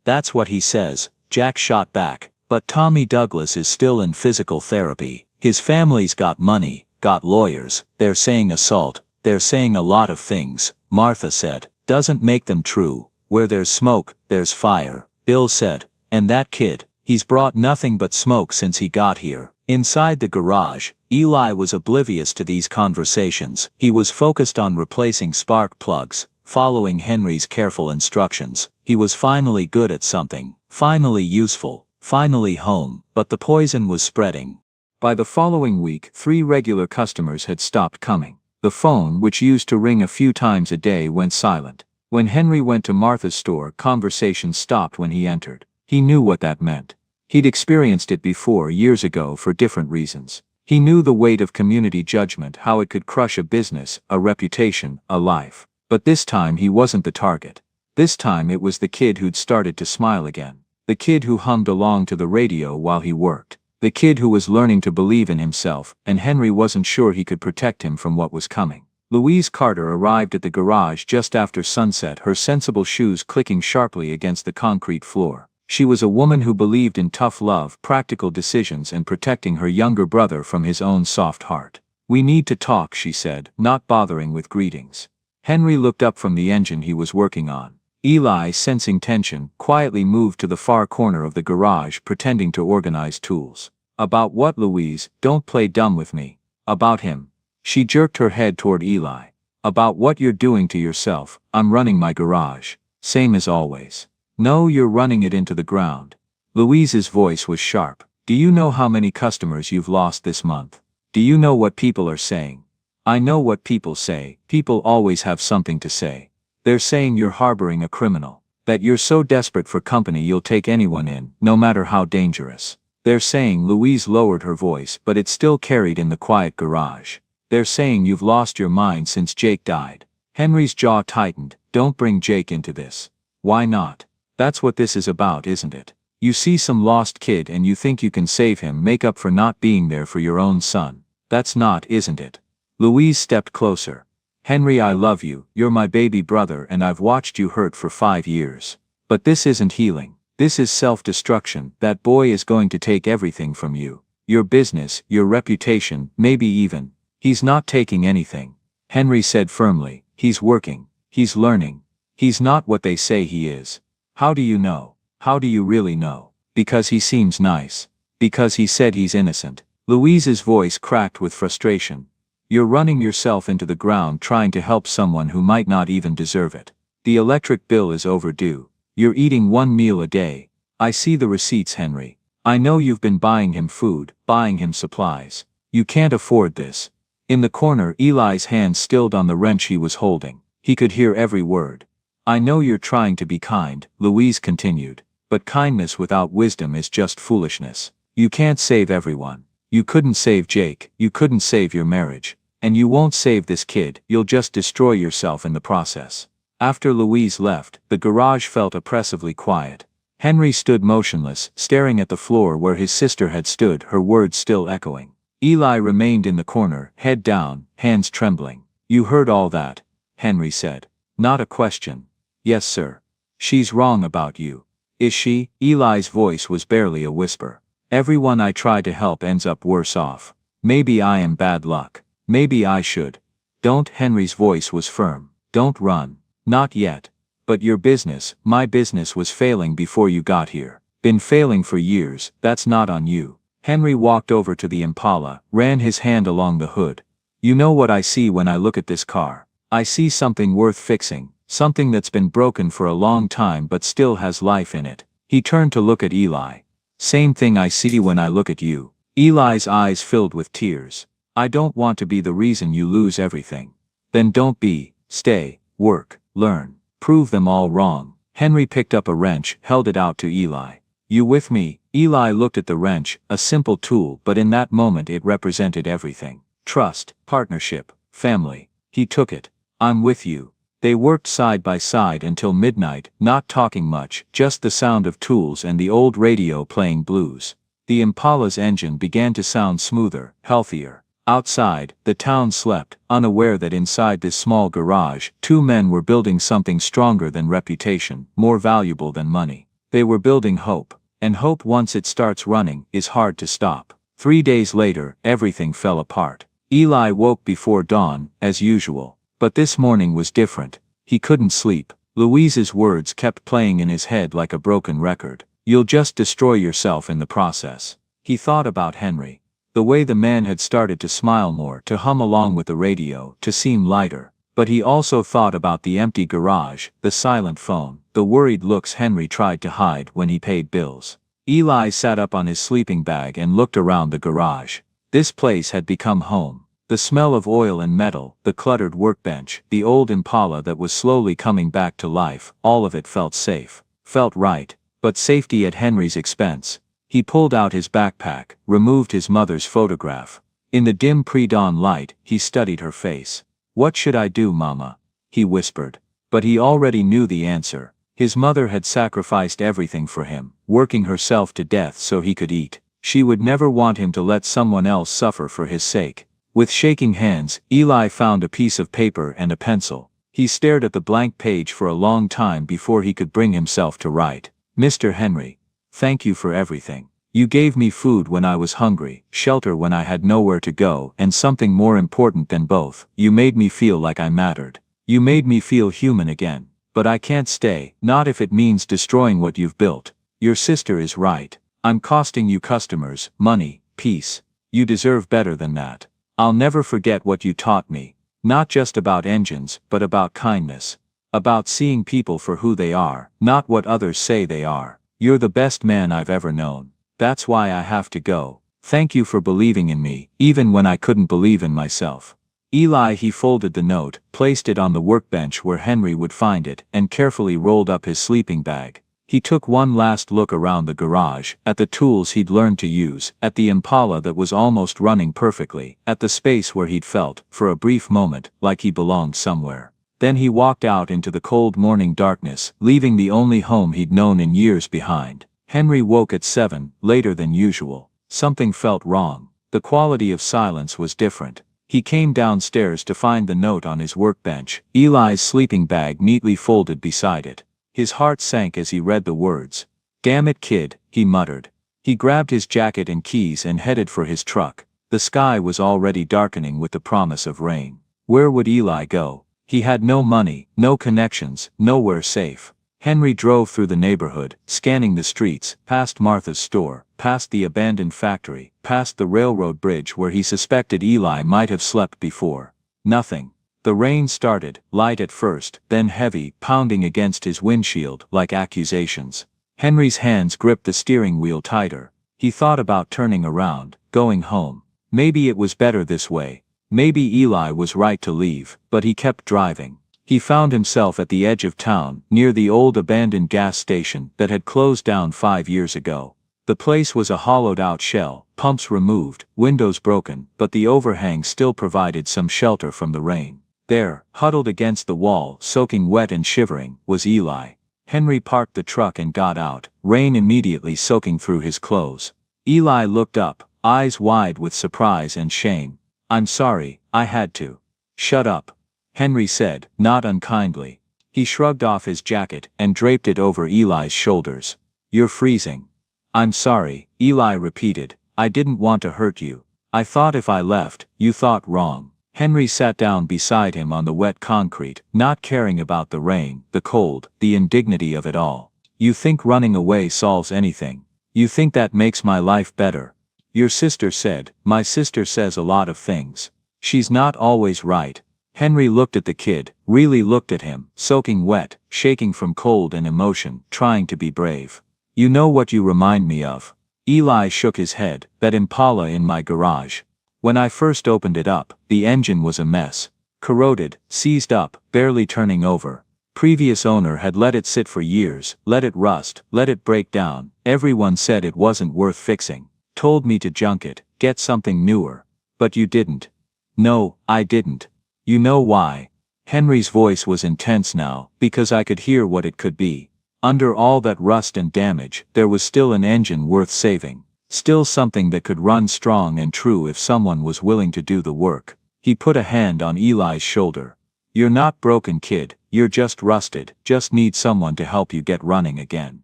That's what he says, Jack shot back. But Tommy Douglas is still in physical therapy. His family's got money, got lawyers. They're saying assault. They're saying a lot of things, Martha said. Doesn't make them true. Where there's smoke, there's fire, Bill said. And that kid, he's brought nothing but smoke since he got here. Inside the garage, Eli was oblivious to these conversations. He was focused on replacing spark plugs, following Henry's careful instructions. He was finally good at something, finally useful, finally home, but the poison was spreading. By the following week, 3 regular customers had stopped coming. The phone, which used to ring a few times a day, went silent. When Henry went to Martha's store, conversation stopped when he entered. He knew what that meant. He'd experienced it before years ago for different reasons. He knew the weight of community judgment, how it could crush a business, a reputation, a life. But this time he wasn't the target. This time it was the kid who'd started to smile again. The kid who hummed along to the radio while he worked. The kid who was learning to believe in himself, and Henry wasn't sure he could protect him from what was coming. Louise Carter arrived at the garage just after sunset, her sensible shoes clicking sharply against the concrete floor. She was a woman who believed in tough love, practical decisions, and protecting her younger brother from his own soft heart. We need to talk, she said, not bothering with greetings. Henry looked up from the engine he was working on. Eli, sensing tension, quietly moved to the far corner of the garage, pretending to organize tools. About what, Louise? Don't play dumb with me. About him. She jerked her head toward Eli. About what you're doing to yourself. I'm running my garage. Same as always. No, you're running it into the ground. Louise's voice was sharp. Do you know how many customers you've lost this month? Do you know what people are saying? I know what people say. People always have something to say. They're saying you're harboring a criminal. That you're so desperate for company you'll take anyone in, no matter how dangerous. They're saying, Louise lowered her voice, but it still carried in the quiet garage. They're saying you've lost your mind since Jake died. Henry's jaw tightened. Don't bring Jake into this. Why not? That's what this is about, isn't it? You see some lost kid and you think you can save him, make up for not being there for your own son. That's not, isn't it? Louise stepped closer. Henry, I love you, you're my baby brother, and I've watched you hurt for 5 years. But this isn't healing. This is self-destruction. That boy is going to take everything from you. Your business, your reputation, maybe even. He's not taking anything. Henry said firmly. He's working. He's learning. He's not what they say he is. How do you know? How do you really know? Because he seems nice. Because he said he's innocent. Louise's voice cracked with frustration. You're running yourself into the ground trying to help someone who might not even deserve it. The electric bill is overdue. You're eating 1 meal a day. I see the receipts, Henry. I know you've been buying him food, buying him supplies. You can't afford this. In the corner, Eli's hand stilled on the wrench he was holding. He could hear every word. I know you're trying to be kind, Louise continued, but kindness without wisdom is just foolishness. You can't save everyone. You couldn't save Jake, you couldn't save your marriage. And you won't save this kid, you'll just destroy yourself in the process. After Louise left, the garage felt oppressively quiet. Henry stood motionless, staring at the floor where his sister had stood, her words still echoing. Eli remained in the corner, head down, hands trembling. You heard all that, Henry said. Not a question. Yes, sir. She's wrong about you. Is she? Eli's voice was barely a whisper. Everyone I try to help ends up worse off. Maybe I am bad luck. Maybe I should. Don't. Henry's voice was firm. Don't run. Not yet. But your business, my business, was failing before you got here. Been failing for years. That's not on you. Henry walked over to the Impala, ran his hand along the hood. You know what I see when I look at this car? I see something worth fixing, something that's been broken for a long time but still has life in it. He turned to look at Eli. Same thing I see when I look at you. Eli's eyes filled with tears. I don't want to be the reason you lose everything. Then don't be. Stay, work, learn, prove them all wrong. Henry picked up a wrench, held it out to Eli. You with me? Eli looked at the wrench, a simple tool, but in that moment it represented everything. Trust, partnership, family. He took it. I'm with you. They worked side by side until midnight, not talking much, just the sound of tools and the old radio playing blues. The Impala's engine began to sound smoother, healthier. Outside, the town slept, unaware that inside this small garage, two men were building something stronger than reputation, more valuable than money. They were building hope. And hope, once it starts running, is hard to stop. 3 days later, everything fell apart. Eli woke before dawn, as usual. But this morning was different. He couldn't sleep. Louise's words kept playing in his head like a broken record. You'll just destroy yourself in the process. He thought about Henry. The way the man had started to smile more, to hum along with the radio, to seem lighter. But he also thought about the empty garage, the silent phone, the worried looks Henry tried to hide when he paid bills. Eli sat up on his sleeping bag and looked around the garage. This place had become home. The smell of oil and metal, the cluttered workbench, the old Impala that was slowly coming back to life, all of it felt safe. Felt right. But safety at Henry's expense. He pulled out his backpack, removed his mother's photograph. In the dim pre-dawn light, he studied her face. What should I do, Mama? He whispered. But he already knew the answer. His mother had sacrificed everything for him, working herself to death so he could eat. She would never want him to let someone else suffer for his sake. With shaking hands, Eli found a piece of paper and a pencil. He stared at the blank page for a long time before he could bring himself to write. Mr. Henry, thank you for everything. You gave me food when I was hungry, shelter when I had nowhere to go, and something more important than both, you made me feel like I mattered. You made me feel human again. But I can't stay, not if it means destroying what you've built. Your sister is right. I'm costing you customers, money, peace. You deserve better than that. I'll never forget what you taught me. Not just about engines, but about kindness. About seeing people for who they are, not what others say they are. You're the best man I've ever known. That's why I have to go. Thank you for believing in me, even when I couldn't believe in myself. Eli. He folded the note, placed it on the workbench where Henry would find it, and carefully rolled up his sleeping bag. He took one last look around the garage, at the tools he'd learned to use, at the Impala that was almost running perfectly, at the space where he'd felt, for a brief moment, like he belonged somewhere. Then he walked out into the cold morning darkness, leaving the only home he'd known in years behind. Henry woke at 7, later than usual. Something felt wrong. The quality of silence was different. He came downstairs to find the note on his workbench, Eli's sleeping bag neatly folded beside it. His heart sank as he read the words. Damn it, kid, he muttered. He grabbed his jacket and keys and headed for his truck. The sky was already darkening with the promise of rain. Where would Eli go? He had no money, no connections, nowhere safe. Henry drove through the neighborhood, scanning the streets, past Martha's store, past the abandoned factory, past the railroad bridge where he suspected Eli might have slept before. Nothing. The rain started, light at first, then heavy, pounding against his windshield like accusations. Henry's hands gripped the steering wheel tighter. He thought about turning around, going home. Maybe it was better this way. Maybe Eli was right to leave, but he kept driving. He found himself at the edge of town, near the old abandoned gas station that had closed down 5 years ago. The place was a hollowed-out shell, pumps removed, windows broken, but the overhang still provided some shelter from the rain. There, huddled against the wall, soaking wet and shivering, was Eli. Henry parked the truck and got out, rain immediately soaking through his clothes. Eli looked up, eyes wide with surprise and shame. "I'm sorry, I had to." "Shut up," Henry said, not unkindly. He shrugged off his jacket and draped it over Eli's shoulders. "You're freezing." "I'm sorry," Eli repeated. "I didn't want to hurt you. I thought if I left, you thought wrong." Henry sat down beside him on the wet concrete, not caring about the rain, the cold, the indignity of it all. "You think running away solves anything? You think that makes my life better?" "Your sister said." "My sister says a lot of things. She's not always right." Henry looked at the kid, really looked at him, soaking wet, shaking from cold and emotion, trying to be brave. "You know what you remind me of?" Eli shook his head. "That Impala in my garage. When I first opened it up, the engine was a mess. Corroded, seized up, barely turning over. Previous owner had let it sit for years, let it rust, let it break down. Everyone said it wasn't worth fixing. Told me to junk it, get something newer. But you didn't." "No, I didn't. You know why?" Henry's voice was intense now, "because I could hear what it could be. Under all that rust and damage, there was still an engine worth saving. Still something that could run strong and true if someone was willing to do the work." He put a hand on Eli's shoulder. "You're not broken, kid, you're just rusted, just need someone to help you get running again."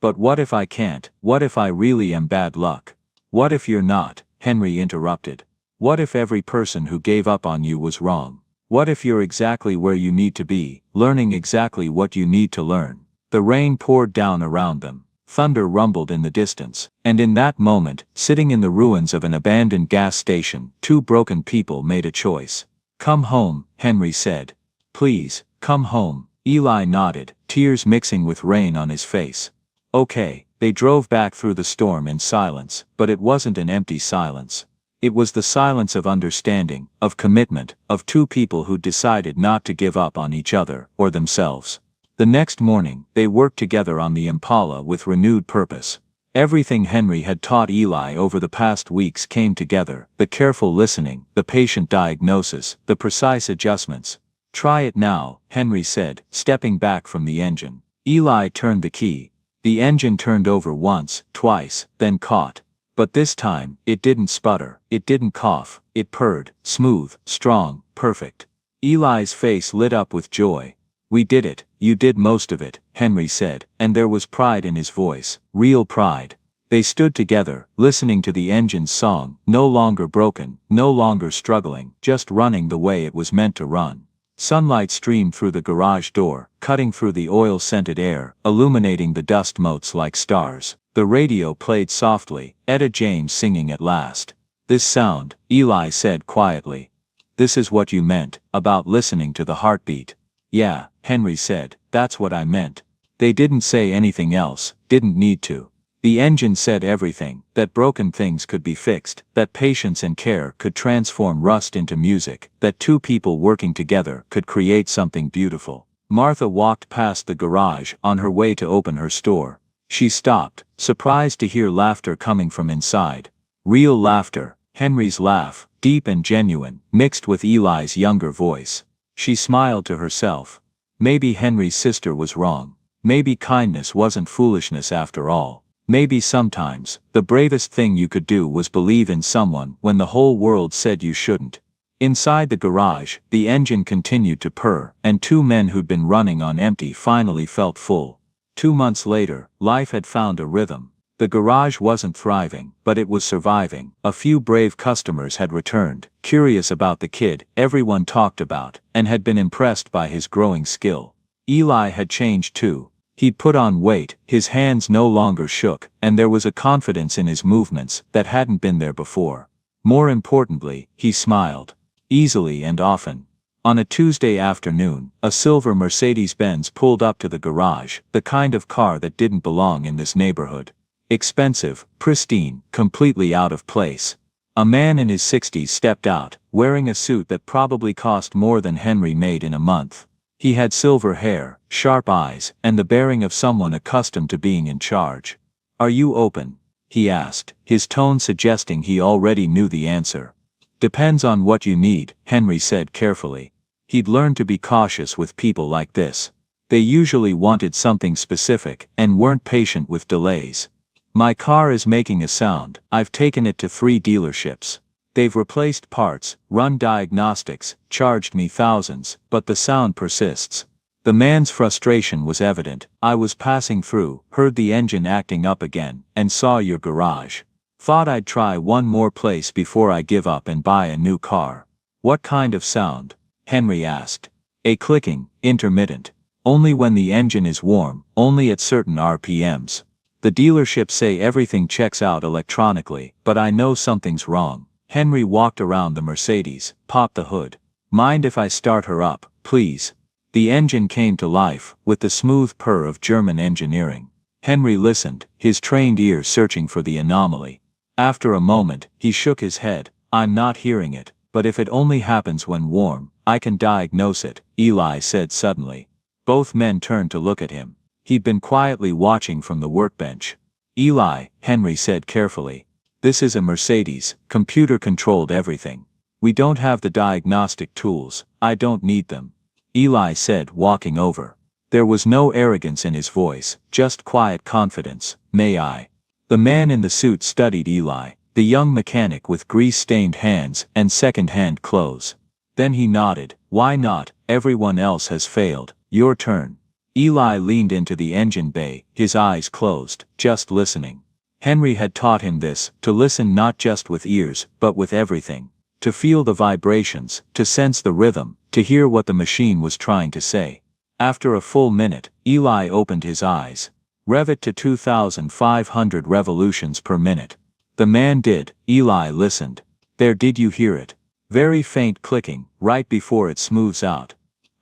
"But what if I can't? What if I really am bad luck?" "What if you're not?" Henry interrupted. "What if every person who gave up on you was wrong? What if you're exactly where you need to be, learning exactly what you need to learn?" The rain poured down around them. Thunder rumbled in the distance, and in that moment, sitting in the ruins of an abandoned gas station, two broken people made a choice. "Come home," Henry said. "Please, come home." Eli nodded, tears mixing with rain on his face. "Okay." They drove back through the storm in silence, but it wasn't an empty silence. It was the silence of understanding, of commitment, of two people who decided not to give up on each other, or themselves. The next morning, they worked together on the Impala with renewed purpose. Everything Henry had taught Eli over the past weeks came together: the careful listening, the patient diagnosis, the precise adjustments. "Try it now," Henry said, stepping back from the engine. Eli turned the key. The engine turned over once, twice, then caught. But this time, it didn't sputter, it didn't cough, it purred, smooth, strong, perfect. Eli's face lit up with joy. "We did it, you did most of it," Henry said, and there was pride in his voice, real pride. They stood together, listening to the engine's song, no longer broken, no longer struggling, just running the way it was meant to run. Sunlight streamed through the garage door, cutting through the oil-scented air, illuminating the dust motes like stars. The radio played softly, Etta James singing at last. "This sound," Eli said quietly. "This is what you meant, about listening to the heartbeat." "Yeah," Henry said, "that's what I meant." They didn't say anything else, didn't need to. The engine said everything: that broken things could be fixed, that patience and care could transform rust into music, that two people working together could create something beautiful. Martha walked past the garage on her way to open her store. She stopped, surprised to hear laughter coming from inside. Real laughter, Henry's laugh, deep and genuine, mixed with Eli's younger voice. She smiled to herself. Maybe Henry's sister was wrong. Maybe kindness wasn't foolishness after all. Maybe sometimes, the bravest thing you could do was believe in someone when the whole world said you shouldn't. Inside the garage, the engine continued to purr, and two men who'd been running on empty finally felt full. 2 months later, life had found a rhythm. The garage wasn't thriving, but it was surviving. A few brave customers had returned, curious about the kid everyone talked about, and had been impressed by his growing skill. Eli had changed too. He'd put on weight, his hands no longer shook, and there was a confidence in his movements that hadn't been there before. More importantly, he smiled. Easily and often. On a Tuesday afternoon, a silver Mercedes-Benz pulled up to the garage, the kind of car that didn't belong in this neighborhood. Expensive, pristine, completely out of place. A man in his 60s stepped out, wearing a suit that probably cost more than Henry made in a month. He had silver hair, sharp eyes, and the bearing of someone accustomed to being in charge. "Are you open?" he asked, his tone suggesting he already knew the answer. "Depends on what you need," Henry said carefully. He'd learned to be cautious with people like this. They usually wanted something specific, and weren't patient with delays. My car is making a sound. I've taken it to 3 dealerships. They've replaced parts, run diagnostics, charged me thousands, but the sound persists. The man's frustration was evident. I was passing through, heard the engine acting up again, and saw your garage. Thought I'd try one more place before I give up and buy a new car. What kind of sound? Henry asked. A clicking, intermittent. Only when the engine is warm, only at certain RPMs. The dealerships say everything checks out electronically, but I know something's wrong. Henry walked around the Mercedes, popped the hood. Mind if I start her up, please? The engine came to life, with the smooth purr of German engineering. Henry listened, his trained ears searching for the anomaly. After a moment, he shook his head. I'm not hearing it, but if it only happens when warm, I can diagnose it, Eli said suddenly. Both men turned to look at him. He'd been quietly watching from the workbench. Eli, Henry said carefully. This is a Mercedes, computer-controlled everything. We don't have the diagnostic tools, I don't need them. Eli said, walking over. There was no arrogance in his voice, just quiet confidence. May I? The man in the suit studied Eli, the young mechanic with grease-stained hands and second-hand clothes. Then he nodded. Why not? Everyone else has failed. Your turn. Eli leaned into the engine bay, his eyes closed, just listening. Henry had taught him this, to listen not just with ears, but with everything. To feel the vibrations, to sense the rhythm, to hear what the machine was trying to say. After a full minute, Eli opened his eyes. Rev it to 2,500 revolutions per minute. The man did. Eli listened. There, did you hear it? Very faint clicking, right before it smooths out.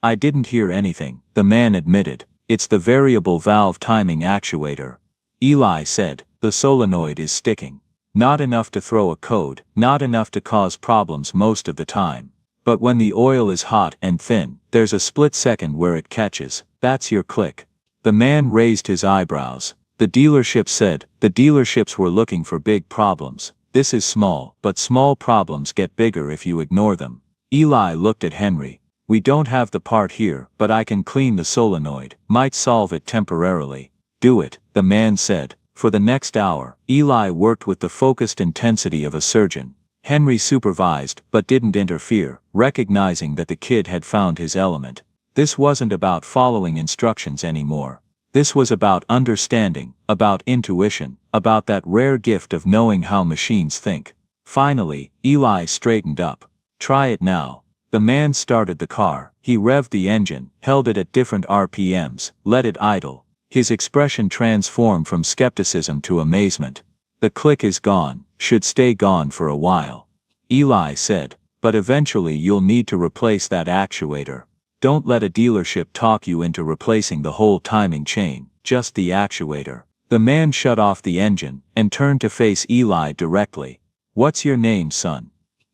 I didn't hear anything, the man admitted. It's the variable valve timing actuator. Eli said, the solenoid is sticking. Not enough to throw a code, not enough to cause problems most of the time. But when the oil is hot and thin, there's a split second where it catches. That's your click. The man raised his eyebrows. The dealership said, the dealerships were looking for big problems. This is small, but small problems get bigger if you ignore them. Eli looked at Henry. We don't have the part here, but I can clean the solenoid, might solve it temporarily. Do it, the man said. For the next hour, Eli worked with the focused intensity of a surgeon. Henry supervised, but didn't interfere, recognizing that the kid had found his element. This wasn't about following instructions anymore. This was about understanding, about intuition, about that rare gift of knowing how machines think. Finally, Eli straightened up. Try it now. The man started the car. He revved the engine, held it at different RPMs, let it idle. His expression transformed from skepticism to amazement. The click is gone, should stay gone for a while. Eli said, but eventually you'll need to replace that actuator. Don't let a dealership talk you into replacing the whole timing chain, just the actuator. The man shut off the engine and turned to face Eli directly. What's your name, son?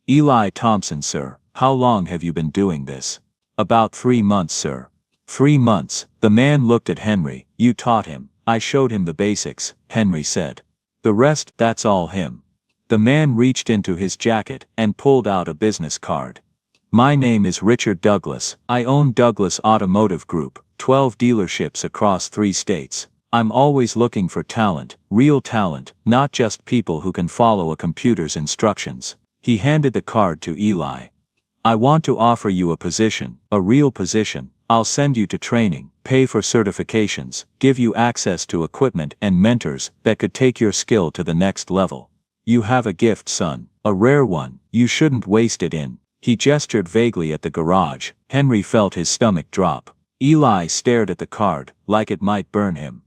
Eli Thompson, sir. How long have you been doing this? About 3 months, sir. 3 months. The man looked at Henry. You taught him. I showed him the basics, Henry said. The rest, that's all him. The man reached into his jacket and pulled out a business card. My name is Richard Douglas. I own Douglas Automotive Group, 12 dealerships across 3 states. I'm always looking for talent, real talent, not just people who can follow a computer's instructions. He handed the card to Eli. I want to offer you a position, a real position. I'll send you to training, pay for certifications, give you access to equipment and mentors that could take your skill to the next level. You have a gift, son, a rare one. You shouldn't waste it in. He gestured vaguely at the garage. Henry felt his stomach drop. Eli stared at the card, like it might burn him.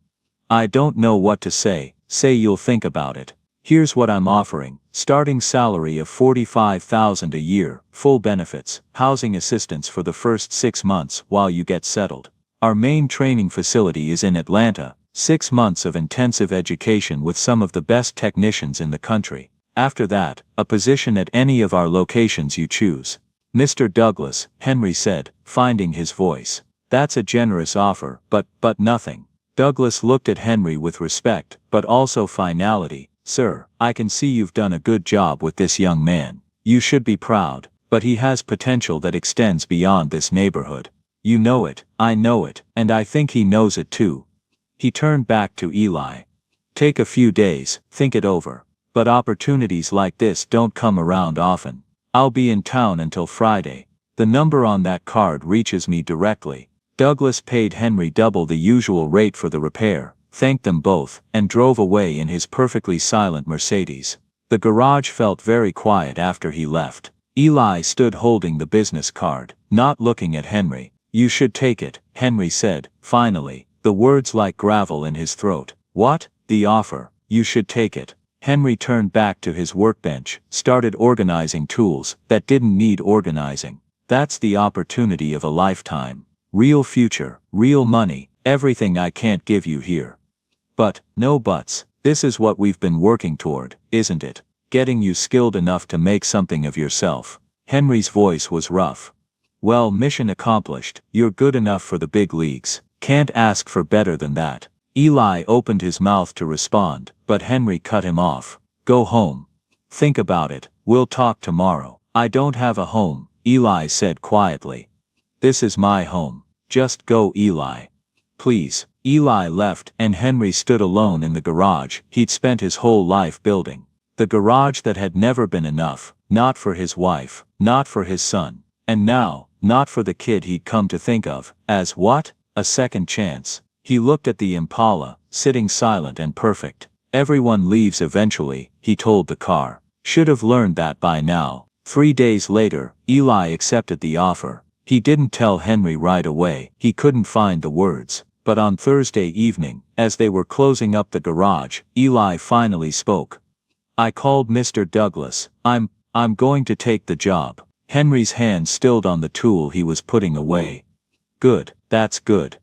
I don't know what to say. Say you'll think about it. Here's what I'm offering. Starting salary of $45,000 a year, full benefits, housing assistance for the first 6 months while you get settled. Our main training facility is in Atlanta, 6 months of intensive education with some of the best technicians in the country. After that, a position at any of our locations you choose. Mr. Douglas, Henry said, finding his voice. That's a generous offer, but nothing. Douglas looked at Henry with respect, but also finality. Sir, I can see you've done a good job with this young man. You should be proud, but he has potential that extends beyond this neighborhood. You know it, I know it, and I think he knows it too. He turned back to Eli. Take a few days, think it over. But opportunities like this don't come around often. I'll be in town until Friday. The number on that card reaches me directly. Douglas paid Henry double the usual rate for the repair, thanked them both, and drove away in his perfectly silent Mercedes. The garage felt very quiet after he left. Eli stood holding the business card, not looking at Henry. "You should take it," Henry said, finally, the words like gravel in his throat. "What?" "The offer. You should take it." Henry turned back to his workbench, started organizing tools that didn't need organizing. "That's the opportunity of a lifetime. Real future, real money, everything I can't give you here." "But, no buts, this is what we've been working toward, isn't it? Getting you skilled enough to make something of yourself." Henry's voice was rough. "Well, mission accomplished. You're good enough for the big leagues. Can't ask for better than that." Eli opened his mouth to respond, but Henry cut him off. "Go home. Think about it. We'll talk tomorrow." "I don't have a home," Eli said quietly. "This is my home. Just go, Eli. Please." Eli left, and Henry stood alone in the garage he'd spent his whole life building. The garage that had never been enough, not for his wife, not for his son, and now, not for the kid he'd come to think of as what? A second chance. He looked at the Impala, sitting silent and perfect. "Everyone leaves eventually," he told the car. Should have learned that by now. 3 days later, Eli accepted the offer. He didn't tell Henry right away, he couldn't find the words. But on Thursday evening, as they were closing up the garage, Eli finally spoke. "I called Mr. Douglas. I'm going to take the job." Henry's hand stilled on the tool he was putting away. "Good, that's good."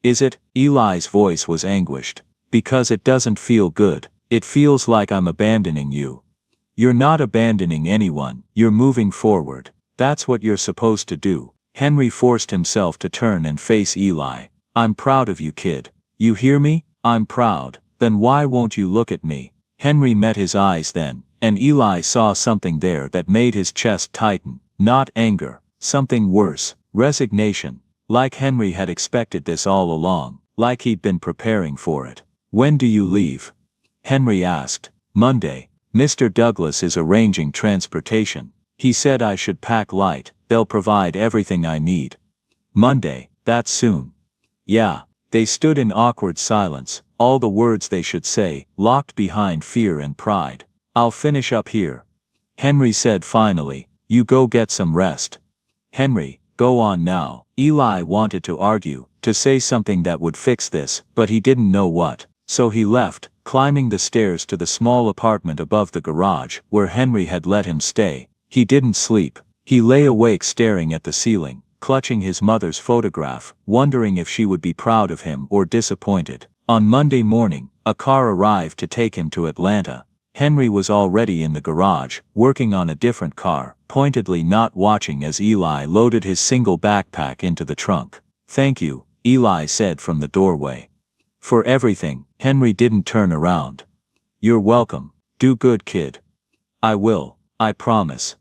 "Is it?" Eli's voice was anguished. "Because it doesn't feel good. It feels like I'm abandoning you." "You're not abandoning anyone, you're moving forward. That's what you're supposed to do." Henry forced himself to turn and face Eli. "I'm proud of you, kid. You hear me? I'm proud. Then why won't you look at me?" Henry met his eyes then, and Eli saw something there that made his chest tighten. Not anger, something worse, resignation. Like Henry had expected this all along, like he'd been preparing for it. "When do you leave?" Henry asked. "Monday. Mr. Douglas is arranging transportation. He said I should pack light, they'll provide everything I need." "Monday, that's soon." "Yeah." They stood in awkward silence, all the words they should say, locked behind fear and pride. "I'll finish up here," Henry said finally. "You go get some rest." "Henry, go on now." Eli wanted to argue, to say something that would fix this, but he didn't know what. So he left, climbing the stairs to the small apartment above the garage, where Henry had let him stay. He didn't sleep. He lay awake staring at the ceiling, clutching his mother's photograph, wondering if she would be proud of him or disappointed. On Monday morning, a car arrived to take him to Atlanta. Henry was already in the garage, working on a different car, pointedly not watching as Eli loaded his single backpack into the trunk. "Thank you," Eli said from the doorway. "For everything." Henry didn't turn around. "You're welcome. Do good, kid." "I will. I promise."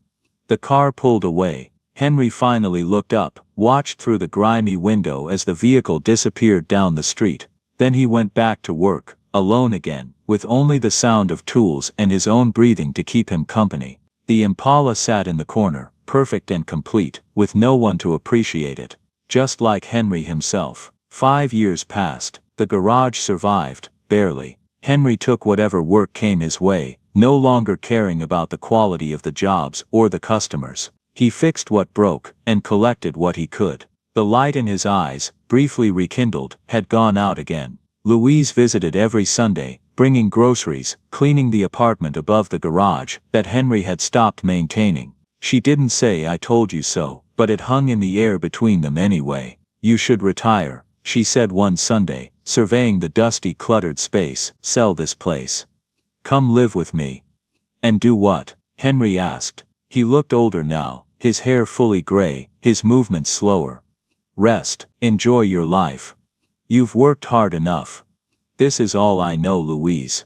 The car pulled away. Henry finally looked up, watched through the grimy window as the vehicle disappeared down the street. Then he went back to work, alone again, with only the sound of tools and his own breathing to keep him company. The Impala sat in the corner, perfect and complete, with no one to appreciate it. Just like Henry himself. 5 years passed. The garage survived, barely. Henry took whatever work came his way, no longer caring about the quality of the jobs or the customers. He fixed what broke, and collected what he could. The light in his eyes, briefly rekindled, had gone out again. Louise visited every Sunday, bringing groceries, cleaning the apartment above the garage that Henry had stopped maintaining. She didn't say "I told you so," but it hung in the air between them anyway. "You should retire," she said one Sunday, surveying the dusty, cluttered space. "Sell this place." "Come live with me." "And do what?" Henry asked. He looked older now, his hair fully gray, his movements slower. "Rest. Enjoy your life. You've worked hard enough." "This is all I know, Louise."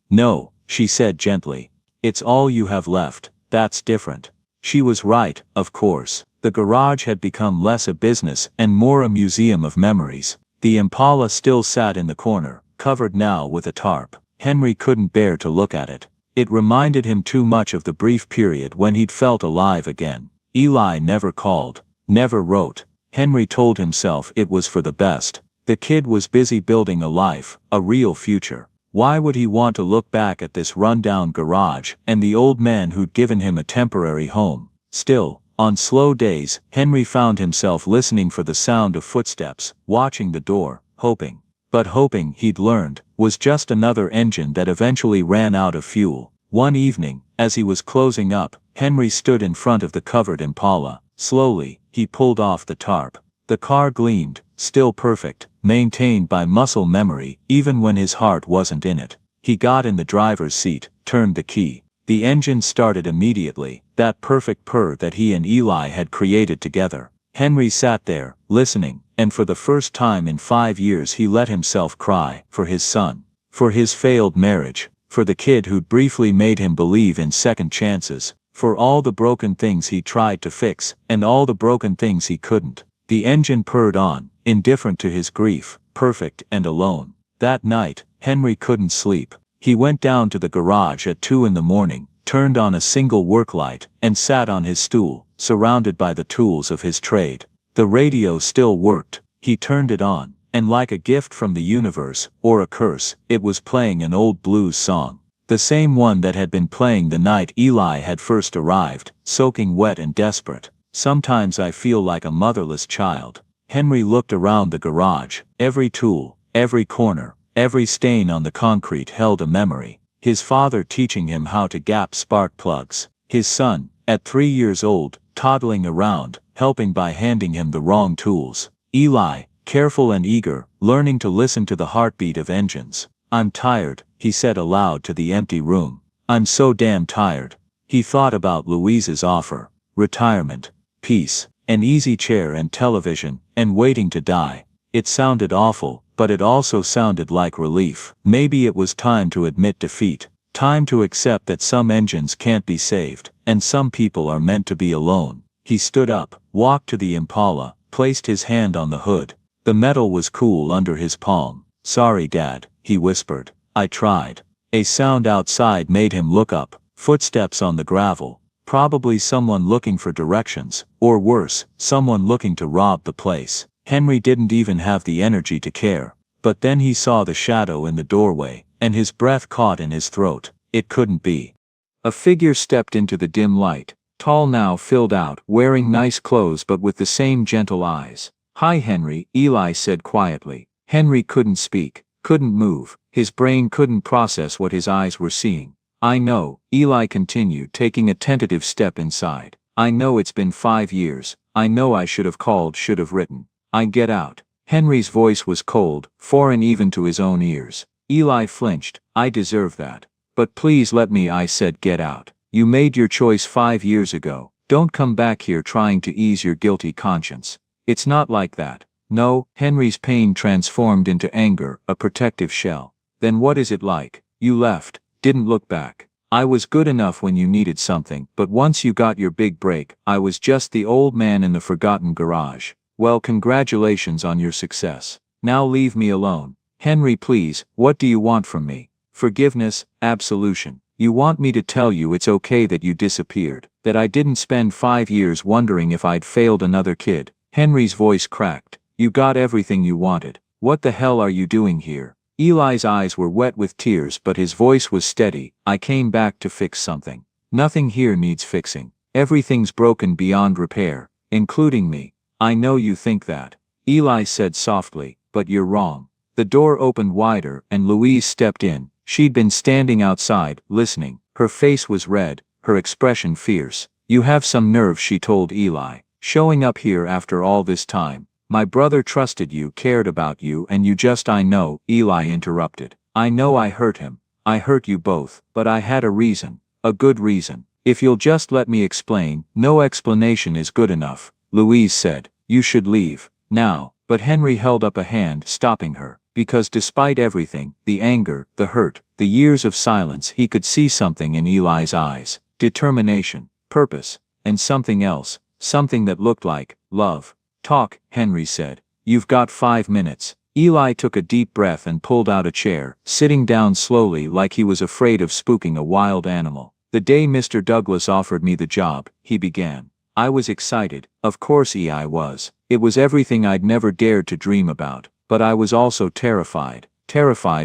"No," she said gently. "It's all you have left. That's different." She was right, of course. The garage had become less a business and more a museum of memories. The Impala still sat in the corner, covered now with a tarp. Henry couldn't bear to look at it. It reminded him too much of the brief period when he'd felt alive again. Eli never called, never wrote. Henry told himself it was for the best. The kid was busy building a life, a real future. Why would he want to look back at this rundown garage and the old man who'd given him a temporary home? Still, on slow days, Henry found himself listening for the sound of footsteps, watching the door, hoping. But hoping, he'd learned, was just another engine that eventually ran out of fuel. One evening, as he was closing up, Henry stood in front of the covered Impala. Slowly, he pulled off the tarp. The car gleamed, still perfect, maintained by muscle memory, even when his heart wasn't in it. He got in the driver's seat, turned the key. The engine started immediately, that perfect purr that he and Eli had created together. Henry sat there, listening, and for the first time in 5 years he let himself cry, for his son, for his failed marriage, for the kid who'd briefly made him believe in second chances, for all the broken things he tried to fix, and all the broken things he couldn't. The engine purred on, indifferent to his grief, perfect and alone. That night, Henry couldn't sleep. He went down to the garage at 2 in the morning, turned on a single work light, and sat on his stool, surrounded by the tools of his trade. The radio still worked. He turned it on, and like a gift from the universe, or a curse, it was playing an old blues song. The same one that had been playing the night Eli had first arrived, soaking wet and desperate. Sometimes I feel like a motherless child. Henry looked around the garage. Every tool, every corner, every stain on the concrete held a memory. His father teaching him how to gap spark plugs. His son, at 3 years old, toddling around, helping by handing him the wrong tools. Eli, careful and eager, learning to listen to the heartbeat of engines. "I'm tired," he said aloud to the empty room. "I'm so damn tired." He thought about Louise's offer. Retirement, peace, an easy chair and television, and waiting to die. It sounded awful, but it also sounded like relief. Maybe it was time to admit defeat. Time to accept that some engines can't be saved, and some people are meant to be alone. He stood up, walked to the Impala, placed his hand on the hood. The metal was cool under his palm. "Sorry, Dad," he whispered. "I tried." A sound outside made him look up. Footsteps on the gravel. Probably someone looking for directions, or worse, someone looking to rob the place. Henry didn't even have the energy to care. But then he saw the shadow in the doorway, and his breath caught in his throat. It couldn't be. A figure stepped into the dim light, tall now, filled out, wearing nice clothes but with the same gentle eyes. "Hi, Henry," Eli said quietly. Henry couldn't speak, couldn't move. His brain couldn't process what his eyes were seeing. "I know," Eli continued, taking a tentative step inside. "I know it's been 5 years. I know I should have called, should have written. I get out." Henry's voice was cold, foreign even to his own ears. Eli flinched. "I deserve that. But please let me," I said. "Get out. You made your choice 5 years ago. Don't come back here trying to ease your guilty conscience. It's not like that." "No." Henry's pain transformed into anger, a protective shell. "Then what is it like? You left, didn't look back. I was good enough when you needed something, but once you got your big break, I was just the old man in the forgotten garage. Well, congratulations on your success. Now leave me alone." "Henry, please, what do you want from me?" "Forgiveness, absolution. You want me to tell you it's okay that you disappeared, that I didn't spend 5 years wondering if I'd failed another kid." Henry's voice cracked. "You got everything you wanted. What the hell are you doing here?" Eli's eyes were wet with tears but his voice was steady. "I came back to fix something. Nothing here needs fixing. Everything's broken beyond repair, including me. I know you think that," Eli said softly, "but you're wrong." The door opened wider and Louise stepped in. She'd been standing outside, listening. Her face was red, her expression fierce. "You have some nerve," she told Eli, "showing up here after all this time. My brother trusted you, cared about you, and you just—" "I know," Eli interrupted. "I know I hurt him. I hurt you both, but I had a reason. A good reason. If you'll just let me explain." "No explanation is good enough," Louise said. "You should leave. Now." But Henry held up a hand, stopping her. Because despite everything, the anger, the hurt, the years of silence, he could see something in Eli's eyes. Determination, purpose, and something else, something that looked like love. "Talk," Henry said. "You've got 5 minutes." Eli took a deep breath and pulled out a chair, sitting down slowly like he was afraid of spooking a wild animal. "The day Mr. Douglas offered me the job," he began. "I was excited, of course I was. It was everything I'd never dared to dream about, but I was also terrified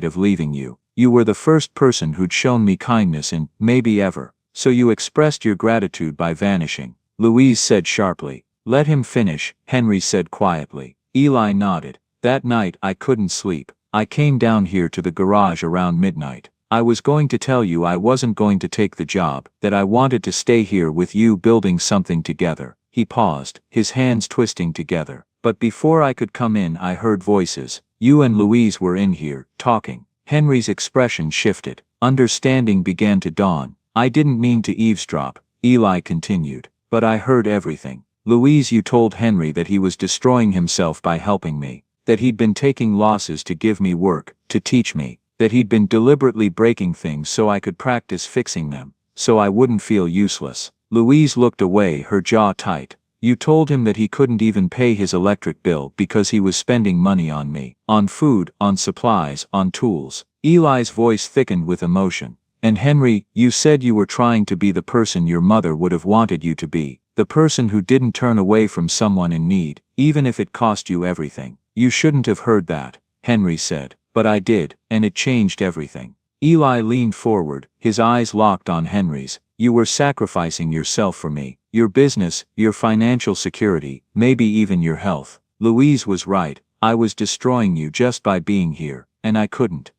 of leaving you. You were the first person who'd shown me kindness in, maybe ever. So you expressed your gratitude by vanishing," Louise said sharply. "Let him finish," Henry said quietly. Eli nodded. "That night I couldn't sleep. I came down here to the garage around midnight. I was going to tell you I wasn't going to take the job, that I wanted to stay here with you building something together." He paused, his hands twisting together. "But before I could come in I heard voices. You and Louise were in here, talking." Henry's expression shifted. Understanding began to dawn. "I didn't mean to eavesdrop," Eli continued, "but I heard everything. Louise, you told Henry that he was destroying himself by helping me, that he'd been taking losses to give me work, to teach me, that he'd been deliberately breaking things so I could practice fixing them, so I wouldn't feel useless." Louise looked away, her jaw tight. "You told him that he couldn't even pay his electric bill because he was spending money on me, on food, on supplies, on tools." Eli's voice thickened with emotion. "And Henry, you said you were trying to be the person your mother would have wanted you to be, the person who didn't turn away from someone in need, even if it cost you everything." "You shouldn't have heard that," Henry said. "But I did, and it changed everything." Eli leaned forward, his eyes locked on Henry's. "You were sacrificing yourself for me, your business, your financial security, maybe even your health." Louise was right. "I was destroying you just by being here, and I couldn't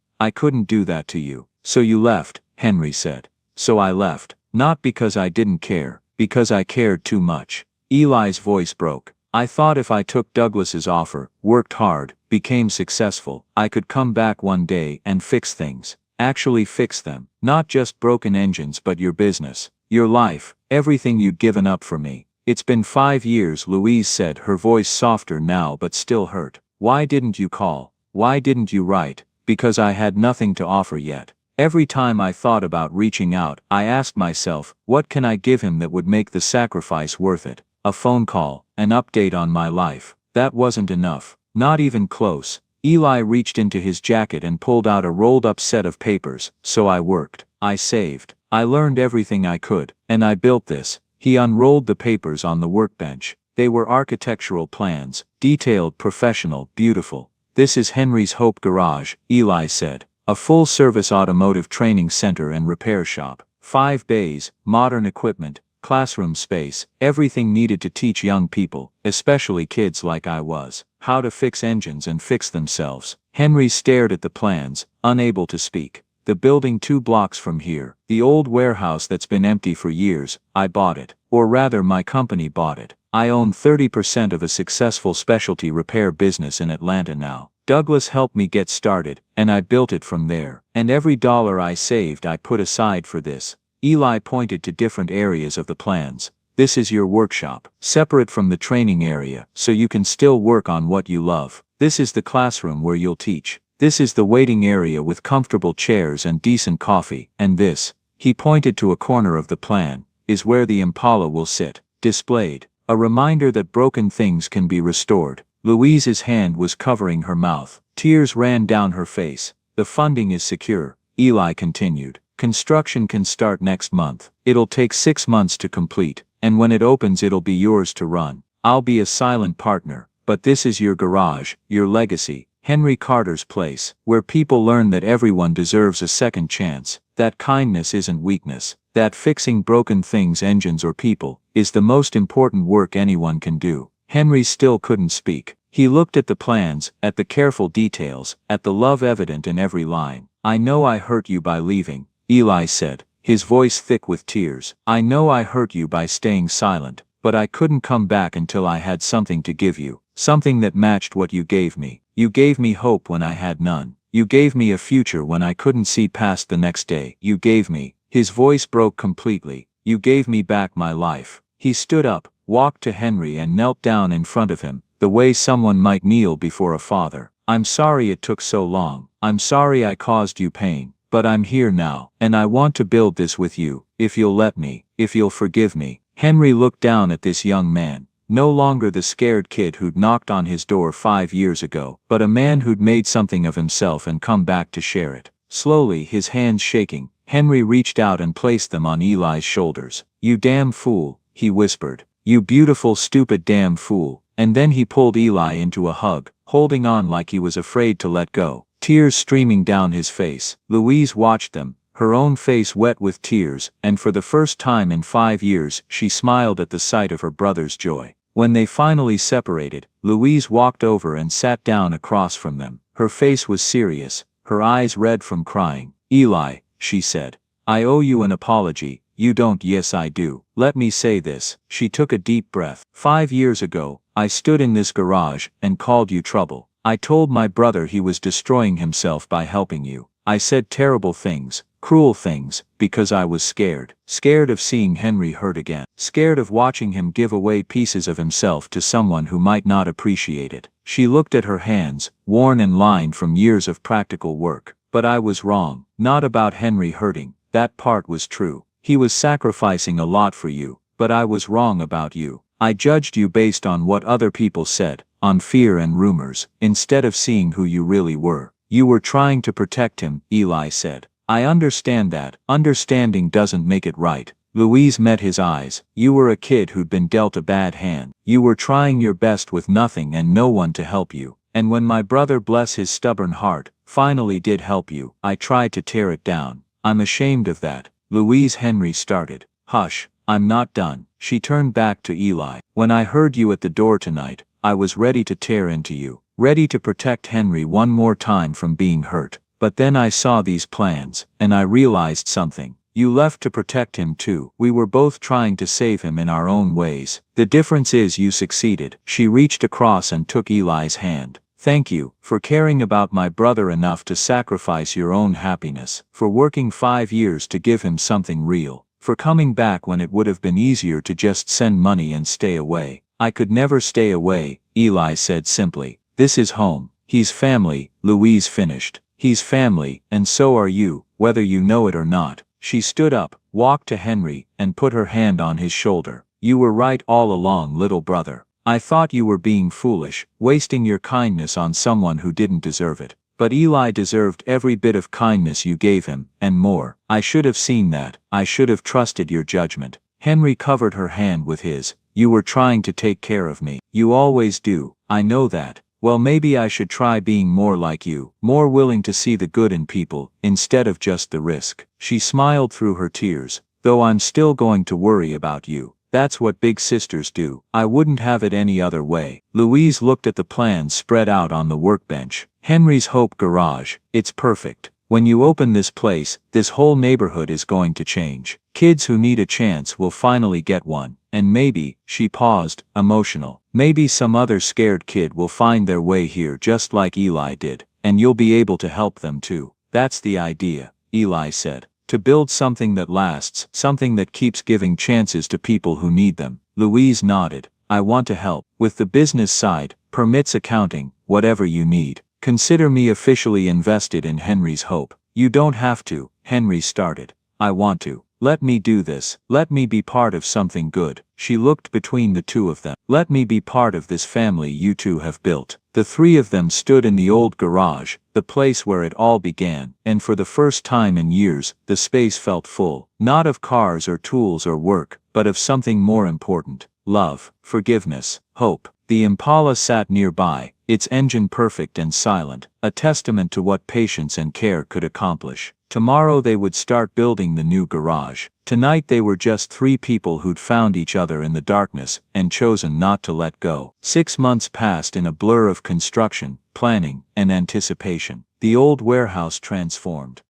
do that to you. So you left," Henry said. "So I left, not because I didn't care, because I cared too much." Eli's voice broke. "I thought if I took Douglas's offer, worked hard, became successful, I could come back one day and fix things. Actually fix them. Not just broken engines but your business, your life, everything you'd given up for me. It's been 5 years," Louise said, her voice softer now but still hurt. "Why didn't you call? Why didn't you write?" "Because I had nothing to offer yet. Every time I thought about reaching out, I asked myself, what can I give him that would make the sacrifice worth it? A phone call, an update on my life. That wasn't enough. Not even close." Eli reached into his jacket and pulled out a rolled-up set of papers. "So I worked. I saved. I learned everything I could. And I built this." He unrolled the papers on the workbench. They were architectural plans, detailed, professional, beautiful. "This is Henry's Hope Garage," Eli said. "A full-service automotive training center and repair shop. 5 bays, modern equipment, classroom space, everything needed to teach young people, especially kids like I was, how to fix engines and fix themselves." Henry stared at the plans, unable to speak. "The building 2 blocks from here, the old warehouse that's been empty for years, I bought it. Or rather my company bought it. I own 30% of a successful specialty repair business in Atlanta now. Douglas helped me get started, and I built it from there. And every dollar I saved I put aside for this." Eli pointed to different areas of the plans. "This is your workshop, separate from the training area, so you can still work on what you love. This is the classroom where you'll teach. This is the waiting area with comfortable chairs and decent coffee. And this," he pointed to a corner of the plan, "is where the Impala will sit, displayed. A reminder that broken things can be restored." Louise's hand was covering her mouth. Tears ran down her face. "The funding is secure," Eli continued. "Construction can start next month. It'll take 6 months to complete, and when it opens it'll be yours to run. I'll be a silent partner, but this is your garage, your legacy, Henry Carter's place, where people learn that everyone deserves a second chance, that kindness isn't weakness, that fixing broken things, engines or people, is the most important work anyone can do." Henry still couldn't speak. He looked at the plans, at the careful details, at the love evident in every line. "I know I hurt you by leaving," Eli said, his voice thick with tears. "I know I hurt you by staying silent, but I couldn't come back until I had something to give you, something that matched what you gave me. You gave me hope when I had none. You gave me a future when I couldn't see past the next day. You gave me," his voice broke completely, "you gave me back my life." He stood up, walked to Henry and knelt down in front of him, the way someone might kneel before a father. "I'm sorry it took so long. I'm sorry I caused you pain. But I'm here now, and I want to build this with you, if you'll let me, if you'll forgive me." Henry looked down at this young man. no longer the scared kid who'd knocked on his door 5 years ago, but a man who'd made something of himself and come back to share it. Slowly, his hands shaking, Henry reached out and placed them on Eli's shoulders. "You damn fool," he whispered. "You beautiful stupid damn fool." And then he pulled Eli into a hug, holding on like he was afraid to let go. Tears streaming down his face. Louise watched them, her own face wet with tears, and for the first time in 5 years she smiled at the sight of her brother's joy. When they finally separated, Louise walked over and sat down across from them. Her face was serious, her eyes red from crying. "Eli," she said, "I owe you an apology." "You don't." "Yes, I do. Let me say this." She took a deep breath. 5 years ago, I stood in this garage and called you trouble. I told my brother he was destroying himself by helping you. I said terrible things, cruel things, because I was scared. Scared of seeing Henry hurt again. Scared of watching him give away pieces of himself to someone who might not appreciate it. She looked at her hands, worn and lined from years of practical work. "But I was wrong. Not about Henry hurting. That part was true. He was sacrificing a lot for you, but I was wrong about you. I judged you based on what other people said, on fear and rumors, instead of seeing who you really were. You were trying to protect him," Eli said. "I understand that. Understanding doesn't make it right." Louise met his eyes. "You were a kid who'd been dealt a bad hand. You were trying your best with nothing and no one to help you. And when my brother, bless his stubborn heart, finally did help you, I tried to tear it down. I'm ashamed of that." Louise. Henry started. "Hush, I'm not done." She turned back to Eli. "When I heard you at the door tonight, I was ready to tear into you, ready to protect Henry one more time from being hurt. But then I saw these plans, and I realized something. You left to protect him too. We were both trying to save him in our own ways. The difference is you succeeded." She reached across and took Eli's hand. "Thank you, for caring about my brother enough to sacrifice your own happiness, for working 5 years to give him something real, for coming back when it would have been easier to just send money and stay away." "I could never stay away," Eli said simply. "This is home. He's family," Louise finished. "He's family, and so are you, whether you know it or not." She stood up, walked to Henry, and put her hand on his shoulder. "You were right all along, little brother. I thought you were being foolish, wasting your kindness on someone who didn't deserve it. But Eli deserved every bit of kindness you gave him, and more. I should have seen that. I should have trusted your judgment." Henry covered her hand with his. "You were trying to take care of me. You always do. I know that. Well, maybe I should try being more like you, more willing to see the good in people, instead of just the risk." She smiled through her tears. "Though I'm still going to worry about you. That's what big sisters do. I wouldn't have it any other way." Louise looked at the plans spread out on the workbench. "Henry's Hope Garage. It's perfect. When you open this place, this whole neighborhood is going to change. Kids who need a chance will finally get one. And maybe," she paused, emotional, "maybe some other scared kid will find their way here just like Eli did. And you'll be able to help them too." "That's the idea," Eli said. "To build something that lasts, something that keeps giving chances to people who need them." Louise nodded. "I want to help. With the business side, permits, accounting, whatever you need. Consider me officially invested in Henry's Hope." "You don't have to," Henry started. "I want to. Let me do this. Let me be part of something good." She looked between the two of them. "Let me be part of this family you two have built." The three of them stood in the old garage, the place where it all began, and for the first time in years, the space felt full, not of cars or tools or work, but of something more important: love, forgiveness, hope. The Impala sat nearby, its engine perfect and silent, a testament to what patience and care could accomplish. Tomorrow they would start building the new garage. Tonight they were just 3 people who'd found each other in the darkness and chosen not to let go. 6 months passed in a blur of construction, planning, and anticipation. The old warehouse transformed.